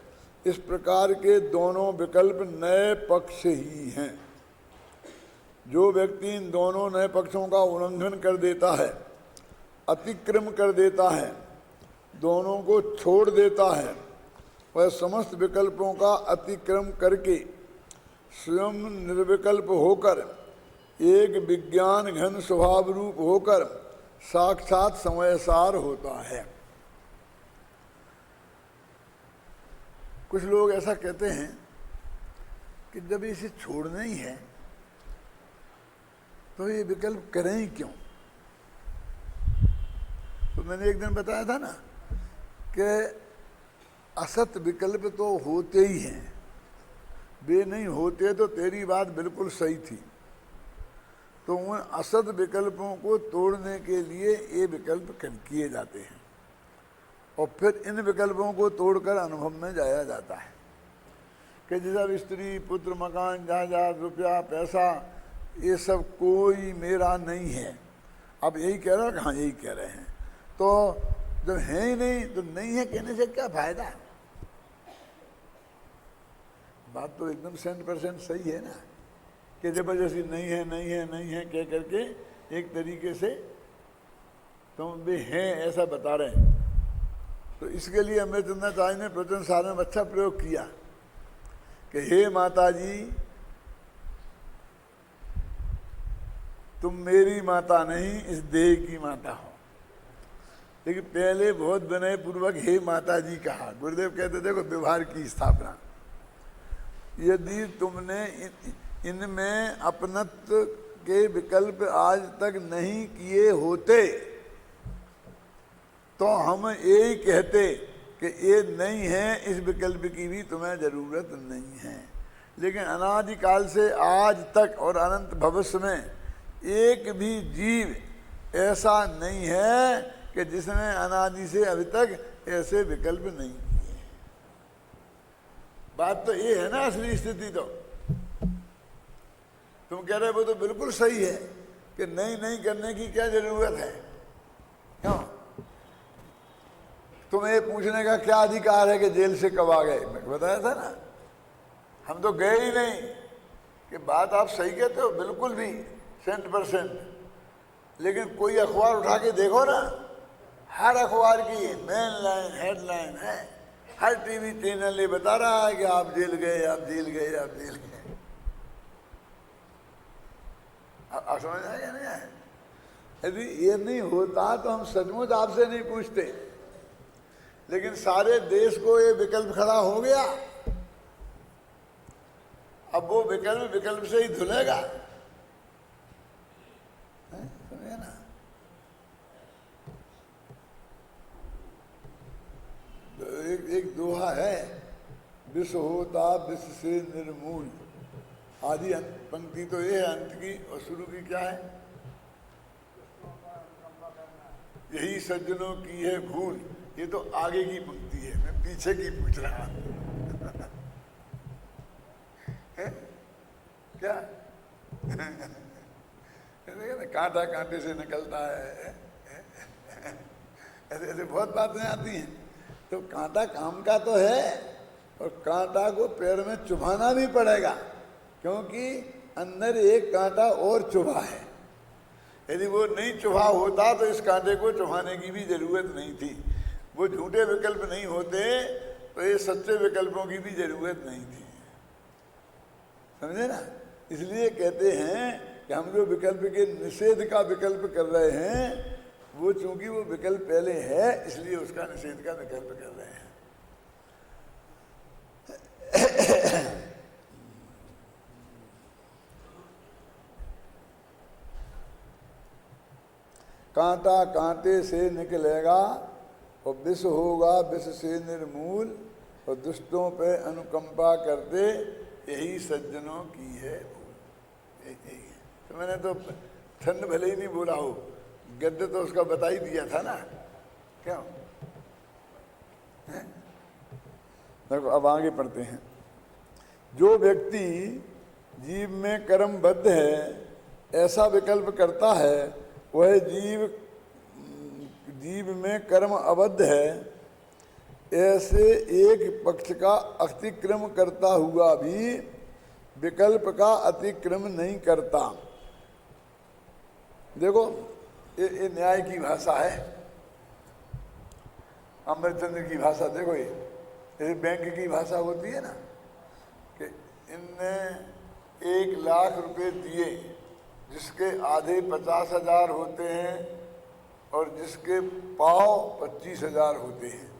इस प्रकार के दोनों विकल्प नए पक्ष ही हैं। जो व्यक्ति इन दोनों नए पक्षों का उल्लंघन कर देता है, अतिक्रम कर देता है, दोनों को छोड़ देता है, वह समस्त विकल्पों का अतिक्रम करके स्वयं निर्विकल्प होकर एक विज्ञान घन स्वभाव रूप होकर साक्षात समयसार होता है। कुछ लोग ऐसा कहते हैं कि जब इसे छोड़ना ही है तो ये विकल्प करें ही क्यों। तो मैंने एक दिन बताया था ना कि असत विकल्प तो होते ही हैं, वे नहीं होते तो तेरी बात बिल्कुल सही थी। तो उन असत विकल्पों को तोड़ने के लिए ये विकल्प किए जाते हैं और फिर इन विकल्पों को तोड़कर अनुभव में जाया जाता है कि जैसा स्त्री पुत्र मकान जायदाद रुपया पैसा ये सब कोई मेरा नहीं है। अब यही कह रहे हैं, हाँ यही कह रहे हैं। तो जब है ही नहीं तो नहीं है कहने से क्या फायदा है। बात तो एकदम 100% सही है ना कि जबरदस्ती नहीं है नहीं है नहीं है कह करके एक तरीके से तुम भी हैं ऐसा बता रहे हैं। तो इसके लिए अमृतचंद्राचार्य ने प्रवचन सार में अच्छा प्रयोग किया कि हे माता जी तुम मेरी माता नहीं इस देह की माता हो। लेकिन पहले बहुत विनय पूर्वक हे माता जी कहा। गुरुदेव कहते देखो व्यवहार की स्थापना, यदि तुमने इनमें अपनत्व के विकल्प आज तक नहीं किए होते तो हम यही कहते कि ये नहीं है, इस विकल्प की भी तुम्हें जरूरत नहीं है। लेकिन अनादिकाल से आज तक और अनंत भविष्य में एक भी जीव ऐसा नहीं है कि जिसने अनादि से अभी तक ऐसे विकल्प नहीं किए। बात तो ये है ना असली स्थिति। तो तुम कह रहे वो तो बिल्कुल सही है कि नहीं करने की क्या जरूरत है। क्यों? तुम्हें पूछने का क्या अधिकार है कि जेल से कब आ गए। मैं बताया था ना, हम तो गए ही नहीं। कि बात आप सही कहते हो बिल्कुल भी 100%। लेकिन कोई अखबार उठा के देखो ना, हर अखबार की मेन लाइन हेडलाइन है, हर टीवी चैनल ये बता रहा है कि आप जेल गए आप जेल गए आप जेल गए। आप समझ आया नहीं आया? यदि ये नहीं होता तो हम सचमुच आपसे नहीं पूछते। लेकिन सारे देश को ये विकल्प खड़ा हो गया, अब वो विकल्प से ही धुलेगा। समझे ना? तो एक दोहा है, विश्व होता विश्व से निर्मूल। आदि पंक्ति तो ये है अंत की, और शुरू की क्या है? यही सज्जनों की है भूल। ये तो आगे की पंक्ति है, मैं पीछे की पूछ रहा हूं। क्या कांटा कांटे से निकलता है, ऐसे ऐसे बहुत बातें आती हैं। तो कांटा काम का तो है, और कांटा को पैर में चुभाना भी पड़ेगा, क्योंकि अंदर एक कांटा और चुभा है। यदि वो नहीं चुभा होता तो इस कांटे को चुभाने की भी जरूरत नहीं थी। वो झूठे विकल्प नहीं होते तो ये सच्चे विकल्पों की भी जरूरत नहीं थी। समझे ना? इसलिए कहते हैं कि हम जो विकल्प के निषेध का विकल्प कर रहे हैं, वो चूंकि वो विकल्प पहले है इसलिए उसका निषेध का विकल्प कर रहे हैं। कांटा कांटे से निकलेगा और विष होगा विष से निर्मूल, और दुष्टों पे अनुकंपा करते यही सज्जनों की है भूल। यही है। तो मैंने तो ठंड भले ही नहीं बोला हो, गद्य तो उसका बता ही दिया था ना। क्यों? देखो अब आगे पढ़ते हैं। जो व्यक्ति जीव में कर्मबद्ध है ऐसा विकल्प करता है, वह जीव में कर्म अबद्ध है ऐसे एक पक्ष का अतिक्रम करता हुआ भी विकल्प का अतिक्रम नहीं करता। देखो ये न्याय की भाषा है, अमरचंद्र की भाषा। देखो ये बैंक की भाषा होती है ना कि इनने 1 लाख रुपए दिए, जिसके आधे 50,000 होते हैं और जिसके पाव 25,000 होते हैं।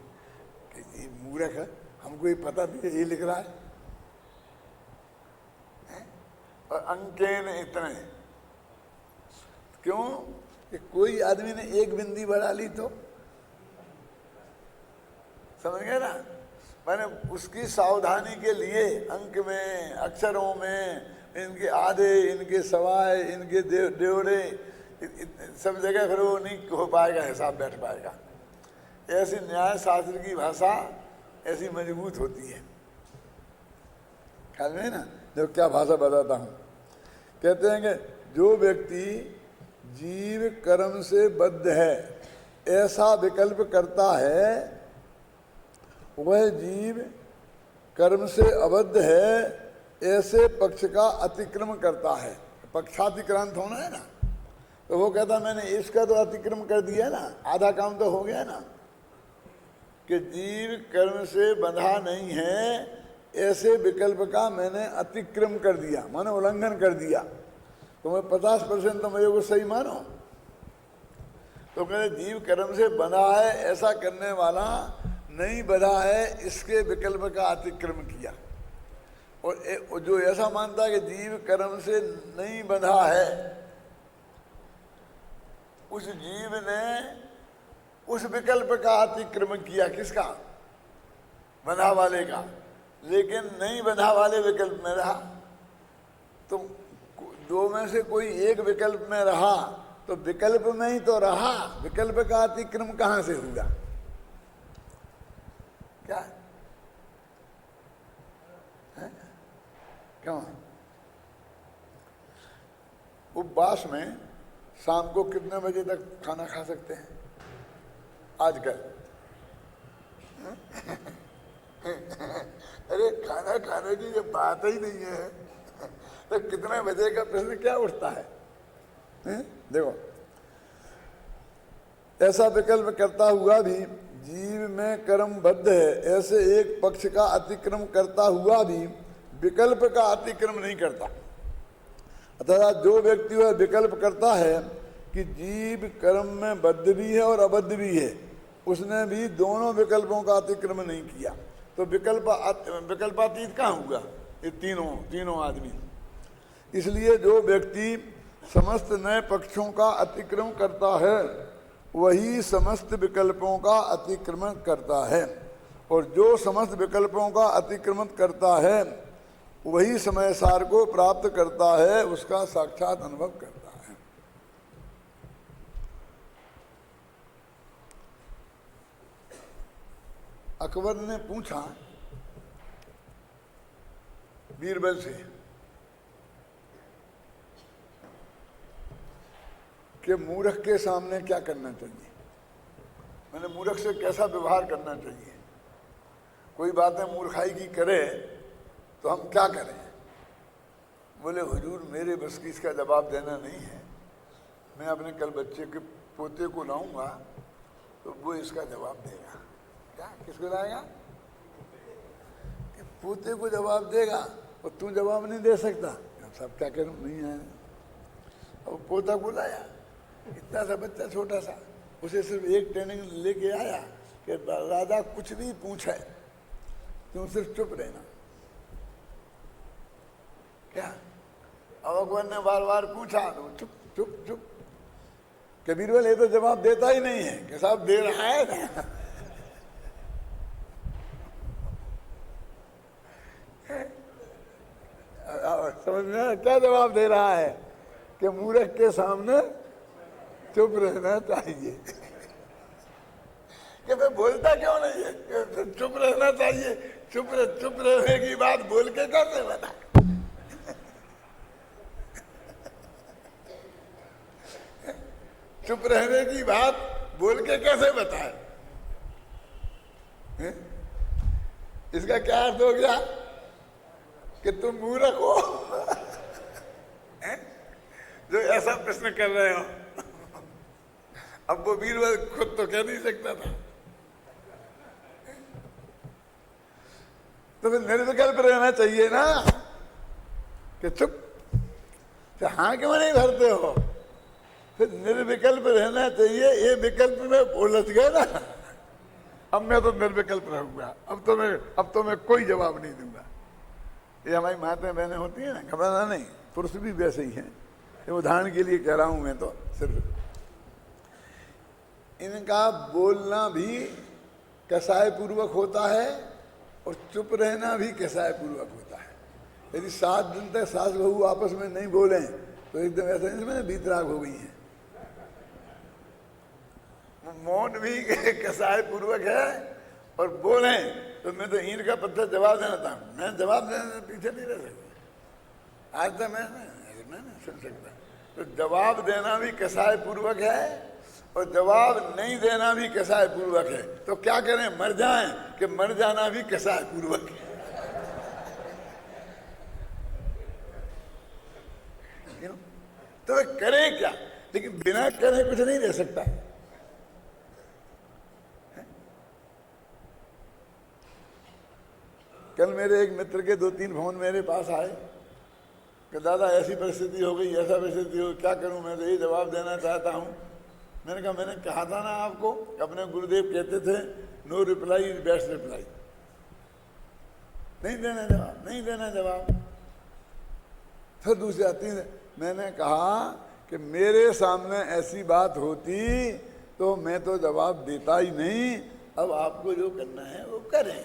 कि ये मूर्ख है, हमको ये पता नहीं है, ये लिख रहा है। और अंकेन इतने, क्यों? कि कोई आदमी ने एक बिंदी बढ़ा ली तो समझ गए ना? मैंने उसकी सावधानी के लिए अंक में, अक्षरों में, इनके आधे, इनके सवाए, इनके देवड़े, सब जगह फिर वो नहीं हो पाएगा, हिसाब बैठ पाएगा। ऐसी न्याय शास्त्र की भाषा ऐसी मजबूत होती है। ख्याल में ना? जो क्या भाषा बताता हूँ, कहते हैं कि जो व्यक्ति जीव कर्म से बद्ध है ऐसा विकल्प करता है, वह जीव कर्म से अबद्ध है ऐसे पक्ष का अतिक्रम करता है। पक्षातिक्रांत होना है ना, तो वो कहता मैंने इसका तो अतिक्रम कर दिया ना, आधा काम तो हो गया ना। कि जीव कर्म से बंधा नहीं है ऐसे विकल्प का मैंने अतिक्रम कर दिया, माने उल्लंघन कर दिया। तो मैं 50% तो मेरे को सही मानो। तो कहते जीव कर्म से बंधा है ऐसा करने वाला नहीं बंधा है, इसके विकल्प का अतिक्रम किया। और जो ऐसा मानता है कि जीव कर्म से नहीं बंधा है, उस जीव ने उस विकल्प का अतिक्रमण किया। किसका? बंधा वाले का। लेकिन नहीं बंधा वाले विकल्प में रहा, तो दो में से कोई एक विकल्प में रहा तो विकल्प में ही तो रहा, विकल्प का अतिक्रम कहां से हुआ? क्या है? क्यों? उपवास में शाम को कितने बजे तक खाना खा सकते हैं आजकल? अरे खाना खाने की जब बात ही नहीं है तो कितने बजे का प्रश्न क्या उठता है? देखो, ऐसा विकल्प करता हुआ भी जीव में कर्मबद्ध है ऐसे एक पक्ष का अतिक्रम करता हुआ भी विकल्प का अतिक्रम नहीं करता। अर्थात जो व्यक्ति वह विकल्प करता है कि जीव कर्म में बद्ध भी है और अबद्ध भी है, उसने भी दोनों विकल्पों का अतिक्रमण नहीं किया। तो विकल्पातीत कहाँ हुआ? ये तीनों आदमी। इसलिए जो व्यक्ति समस्त नए पक्षों का अतिक्रमण करता है वही समस्त विकल्पों का अतिक्रमण करता है, और जो समस्त विकल्पों का अतिक्रमण करता है वही समय सार को प्राप्त करता है, उसका साक्षात अनुभव करता है। अकबर ने पूछा बीरबल से कि मूर्ख के सामने क्या करना चाहिए, मैंने मूर्ख से कैसा व्यवहार करना चाहिए। कोई बातें मूर्खाई की करे तो हम क्या करें? बोले हुजूर मेरे बस की इसका जवाब देना नहीं है, मैं अपने कल बच्चे के पोते को लाऊंगा तो वो इसका जवाब देगा। क्या किसको लाएगा? कि पोते को जवाब देगा और तू जवाब नहीं दे सकता। सब क्या करूं, नहीं है। और पोता को लाया, इतना सा बच्चा छोटा सा, उसे सिर्फ एक ट्रेनिंग लेके आया कि राजा कुछ भी पूछे तुम सिर्फ चुप रहना। क्या? अब अकबर ने बार बार पूछा तो चुप चुप चुप। कबीर वाले ये तो जवाब देता ही नहीं है कि साहब दे रहा है ना। समझ में क्या जवाब दे रहा है कि मूर्ख के सामने चुप रहना चाहिए। कि मैं बोलता क्यों नहीं है? कि चुप रहना चाहिए। चुप रहने की बात बोल के कैसे बता? चुप रहने की बात बोल के कैसे बताए? इसका क्या अर्थ हो गया कि तुम मूर्ख हो जो ऐसा प्रश्न कर रहे हो। अब वो बीरबल खुद तो कह नहीं सकता था, तो फिर निर्विकल्प रहना चाहिए ना कि चुप। तो हाँ क्यों नहीं भरते हो? फिर निर्विकल्प रहना चाहिए। ये विकल्प में उलझ गए ना, अब मैं तो निर्विकल्प रहूंगा, अब तो मैं कोई जवाब नहीं दूंगा। ये हमारी माताएं बहनें होती हैं ना, घबराना नहीं। पुरुष भी वैसे ही हैं। ये उदाहरण के लिए कह रहा हूं मैं, तो सिर्फ इनका बोलना भी कसाय पूर्वक होता है और चुप रहना भी कसाय पूर्वक होता है। यदि 7 दिन तक सास बहू आपस में नहीं बोले तो एकदम ऐसा नहीं बीतराग हो गई है। मौन भी कसाय पूर्वक है और बोले तो मैं तो ईंट का पत्थर जवाब देना था। मैं जवाब देने से पीछे नहीं रह सकता। आज तक मैं नहीं सुन सकता। तो जवाब देना भी कसाय पूर्वक है और जवाब नहीं देना भी कसाय पूर्वक है। तो क्या करें, मर जाएं कि मर जाना भी कसाय पूर्वक है? क्यों? तो वे करें क्या? लेकिन बिना करे कुछ नहीं रह सकता। कल मेरे एक मित्र के 2-3 फोन मेरे पास आए कि दादा ऐसी परिस्थिति हो गई, ऐसा परिस्थिति हो, क्या करूं? मैं तो ये जवाब देना चाहता हूं। मैंने कहा मैंने कहा था ना आपको, अपने गुरुदेव कहते थे no reply is best reply. नहीं देना जवाब, नहीं देना जवाब। फिर दूसरी आती है, मैंने कहा कि मेरे सामने ऐसी बात होती तो मैं तो जवाब देता ही नहीं। अब आपको जो करना है वो करें।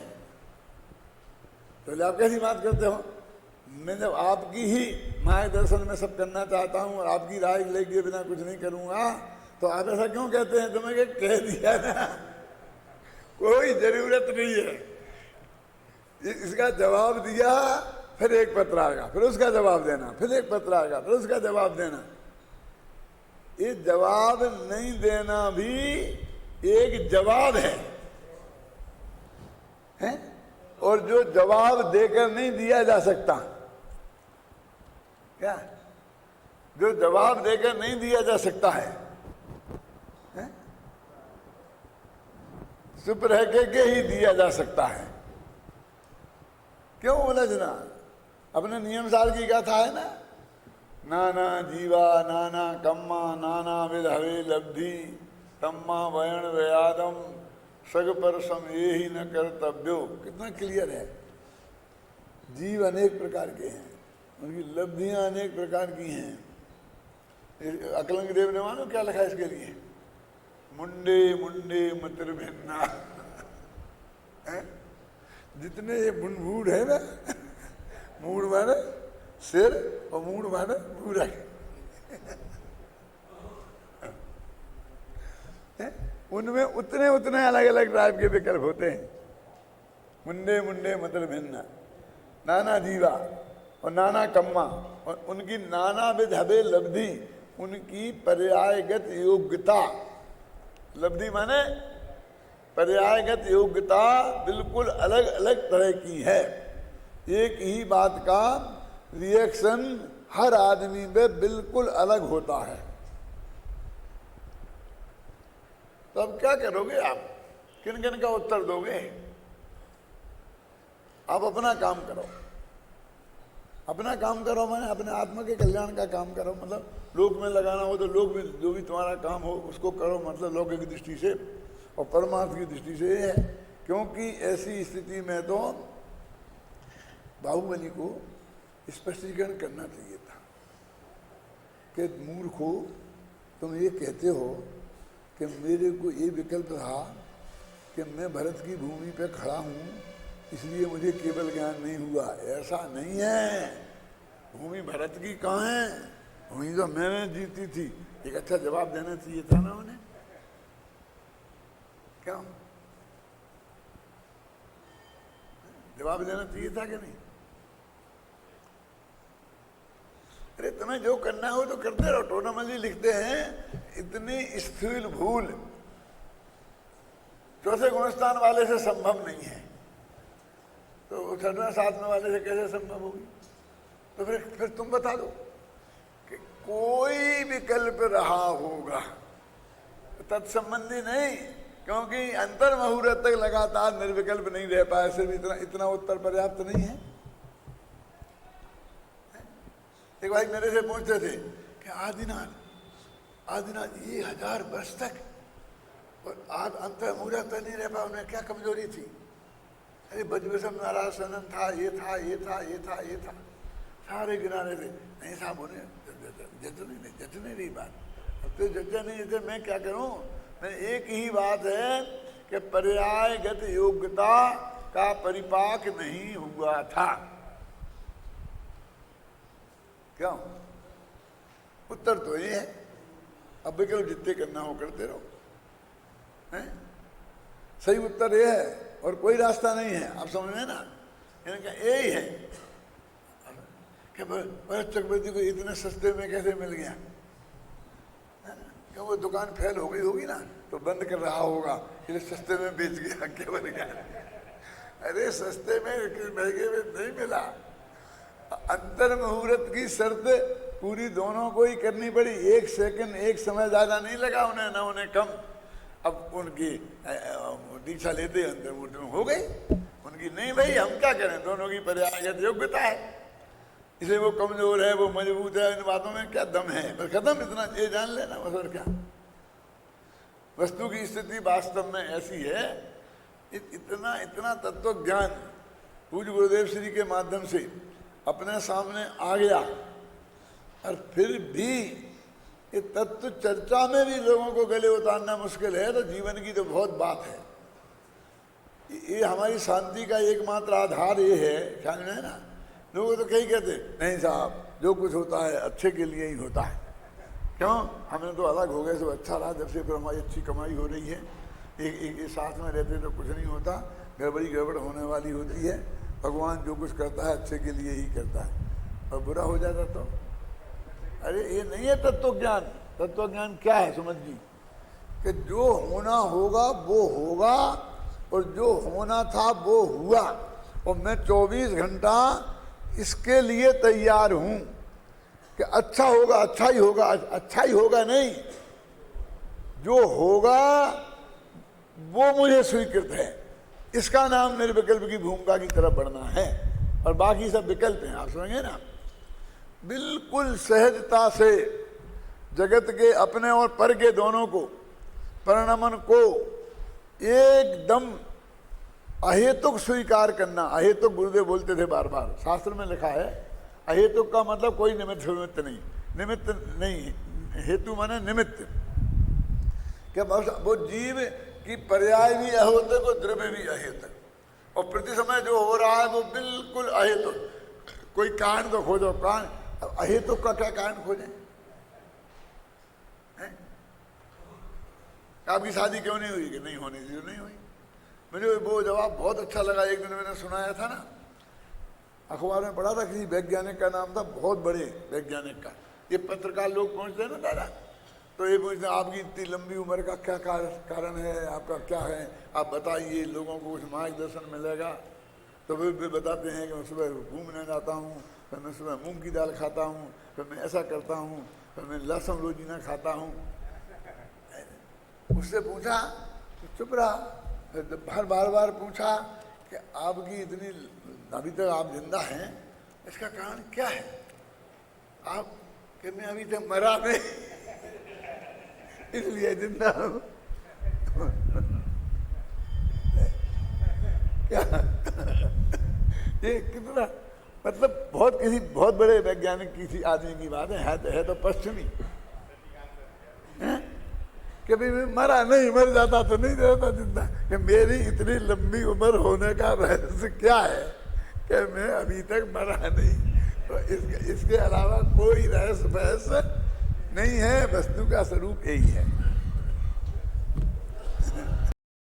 तो आप कैसी बात करते हो? मैं जब आपकी ही मार्गदर्शन में सब करना चाहता हूँ और आपकी राय लेके बिना कुछ नहीं करूँगा तो आप ऐसा क्यों कहते हैं? तो मैं कह दिया ना, कोई जरूरत नहीं है। इसका जवाब दिया, फिर एक पत्र आएगा, फिर उसका जवाब देना, फिर एक पत्र आएगा, फिर उसका जवाब देना। ये जवाब नहीं देना भी एक जवाब है? और जो जवाब देकर नहीं दिया जा सकता, क्या जो जवाब देकर नहीं दिया जा सकता है, चुप रह के ही दिया जा सकता है। क्यों उलझना? अपने नियम सार की गाथा है ना, नाना जीवा नाना कम्मा नाना विध हवे लब्धि तम्मा वयण व्यादम सग पर सम ये ही न कर्तव्यो। कितना क्लियर है। जीव अनेक प्रकार के हैं, उनकी लब्धियां अनेक प्रकार की हैं। अकलंग देव ने मानो क्या लिखा इसके लिए, मुंडे मुंडे मतिर भिन्ना। जितने ये मूड है ना, मूड माने सिर और मूड माने मूरख, उनमें उतने उतने अलग अलग टाइप के विकल्प होते हैं। मुंडे मुंडे मतलब भिन्न, नाना जीवा और नाना कम्मा, और उनकी नाना विध हवे लब्धि, उनकी पर्यायगत योग्यता। लब्धि माने पर्यायगत योग्यता बिल्कुल अलग अलग तरह की है। एक ही बात का रिएक्शन हर आदमी में बिल्कुल अलग होता है। तो अब क्या करोगे आप, किन किन का उत्तर दोगे? आप अपना काम करो, अपना काम करो, मैंने अपने आत्मा के कल्याण का काम करो। मतलब लोक में लगाना हो तो लोक में जो भी तुम्हारा काम हो उसको करो, मतलब लौकिक की दृष्टि से, और परमार्थ की दृष्टि से ये है। क्योंकि ऐसी स्थिति में तो बाहुबली को स्पष्टीकरण करना चाहिए था कि मूर्खो, तुम ये कहते हो कि मेरे को ये विकल्प रहा कि मैं भरत की भूमि पे खड़ा हूँ इसलिए मुझे केवल ज्ञान नहीं हुआ। ऐसा नहीं है, भूमि भरत की कहाँ है, भूमि तो मैंने जीती थी। एक अच्छा जवाब देना चाहिए था ना उन्हें, क्या जवाब देना चाहिए था कि नहीं? अरे तुम्हें जो करना हो तो करते रहो। टोनामल जी लिखते हैं, इतनी स्थूल भूल चौथे गुणस्थान वाले से संभव नहीं है, तो छठवें सातवें वाले से कैसे संभव होगी? तो फिर तुम बता दो कि कोई विकल्प रहा होगा तत्संबंधी नहीं, क्योंकि अंतर मुहूर्त तक लगातार निर्विकल्प नहीं रह पाए। सिर्फ इतना उत्तर पर्याप्त नहीं है। एक भाई मेरे से पूछते थे कि आदिनाथ ये 1000 वर्ष तक और आज अंतर मुहूर्त तक नहीं रह पाया, उन्हें क्या कमजोरी थी? अरे बजबसम नाराज सनन था, ये था, ये था, ये था, ये था, सारे गिनारे थे। नहीं साहब, उन्हें जचने रही बात। अब तो जचा नहीं जैसे मैं क्या करूं? मैं एक ही बात है कि पर्यायगत योग्यता का परिपाक नहीं हुआ था। क्यों? उत्तर तो ये है। अब विकल्प जितने करना हो करते रहो, हैं? सही उत्तर ये है और कोई रास्ता नहीं है। आप समझ में ना, इनका यही है कि भरत चक्रवर्ती को इतने सस्ते में कैसे मिल गया? क्यों वो दुकान फेल हो गई होगी ना, तो बंद कर रहा होगा, इसलिए सस्ते में बेच गया, क्या बन गया? अरे सस्ते में महंगे में नहीं मिला, अंतर मुहूर्त की शर्त पूरी दोनों को ही करनी पड़ी। एक सेकंड, एक समय ज्यादा नहीं लगा उन्हें, ना उन्हें कम। अब उनकी दीक्षा लेते अंतर मुहूर्त में हो गई, उनकी नहीं भाई, हम क्या करें? दोनों की पर्यायगत योग्यता है, इसलिए वो कमजोर है, वो मजबूत है, इन बातों में क्या दम है? बस खत्म, इतना ये जान लेना बस, और क्या। वस्तु की स्थिति वास्तव में ऐसी है, इतना तत्व ज्ञान पूज्य गुरुदेव श्री के माध्यम से अपने सामने आ गया, और फिर भी ये तत्व चर्चा में भी लोगों को गले उतारना मुश्किल है, तो जीवन की तो बहुत बात है। ये हमारी शांति का एकमात्र आधार ये है, ख्याल में है ना? लोग तो कई कहते नहीं साहब, जो कुछ होता है अच्छे के लिए ही होता है। क्यों? हमें तो अलग हो गए, सब अच्छा रहा, जब से फिर हमारी अच्छी कमाई हो रही है, एक साथ में रहते तो कुछ नहीं होता, गड़बड़ होने वाली होती है। भगवान जो कुछ करता है अच्छे के लिए ही करता है, और बुरा हो जाता तो अरे ये नहीं है तत्व ज्ञान। तत्व ज्ञान क्या है सुमन जी? कि जो होना होगा वो होगा, और जो होना था वो हुआ, और मैं 24 घंटा इसके लिए तैयार हूं कि अच्छा होगा, अच्छा ही होगा, अच्छा ही होगा नहीं, जो होगा वो मुझे स्वीकृत है। इसका नाम निर्विकल्प की भूमिका की तरफ बढ़ना है, और बाकी सब विकल्प हैं। आप समझेंगे ना? बिल्कुल सहजता से जगत के अपने और पर के दोनों को, परिणमन को एकदम अहेतुक स्वीकार करना। अहेतुक गुरुदेव बोलते थे बार बार, शास्त्र में लिखा है, अहेतुक का मतलब कोई निमित्त नहीं, निमित्त नहीं, हेतु माने निमित्त। क्या वो जीव की पर्याय भी अहेतुक और द्रव्य भी अहेतुक, और प्रति समय जो हो रहा है वो बिल्कुल अहेतुक। कोई कारण तो खोजो, कारण अहेतुक का क्या कारण खोजें? आपकी शादी क्यों नहीं हुई? कि नहीं होनी चाहिए, नहीं हुई। मुझे वो जवाब बहुत अच्छा लगा, एक दिन मैंने सुनाया था ना, अखबार में पढ़ा था, किसी वैज्ञानिक का नाम था, बहुत बड़े वैज्ञानिक का। ये पत्रकार लोग पहुंचते हैं ना दादा, तो ये पूछते हैं आपकी इतनी लंबी उम्र का क्या कारण है, आपका क्या है, आप बताइए, लोगों को कुछ मार्गदर्शन मिलेगा। तो वे बताते हैं कि मैं सुबह घूमने जाता हूँ, फिर मैं सुबह मूंग की दाल खाता हूँ, फिर मैं ऐसा करता हूँ, फिर मैं लहसुन रोजीना खाता हूँ। उससे पूछा तो चुप रहा। फिर बार बार पूछा कि आपकी इतनी अभी तक आप जिंदा हैं, इसका कारण क्या है? आप कि मैं अभी तक मरा नहीं इसलिए जिंदा हूँ। क्या ये कितना मतलब बहुत किसी बहुत बड़े वैज्ञानिक किसी आदमी की बात है तो पश्चिमी कि भाई मैं मरा नहीं, मर जाता तो नहीं रहता जिंदा, कि मेरी इतनी लंबी उम्र होने का रहस्य क्या है कि मैं अभी तक मरा नहीं। तो इसके अलावा कोई रहस्य नहीं है, वस्तु का स्वरूप यही है।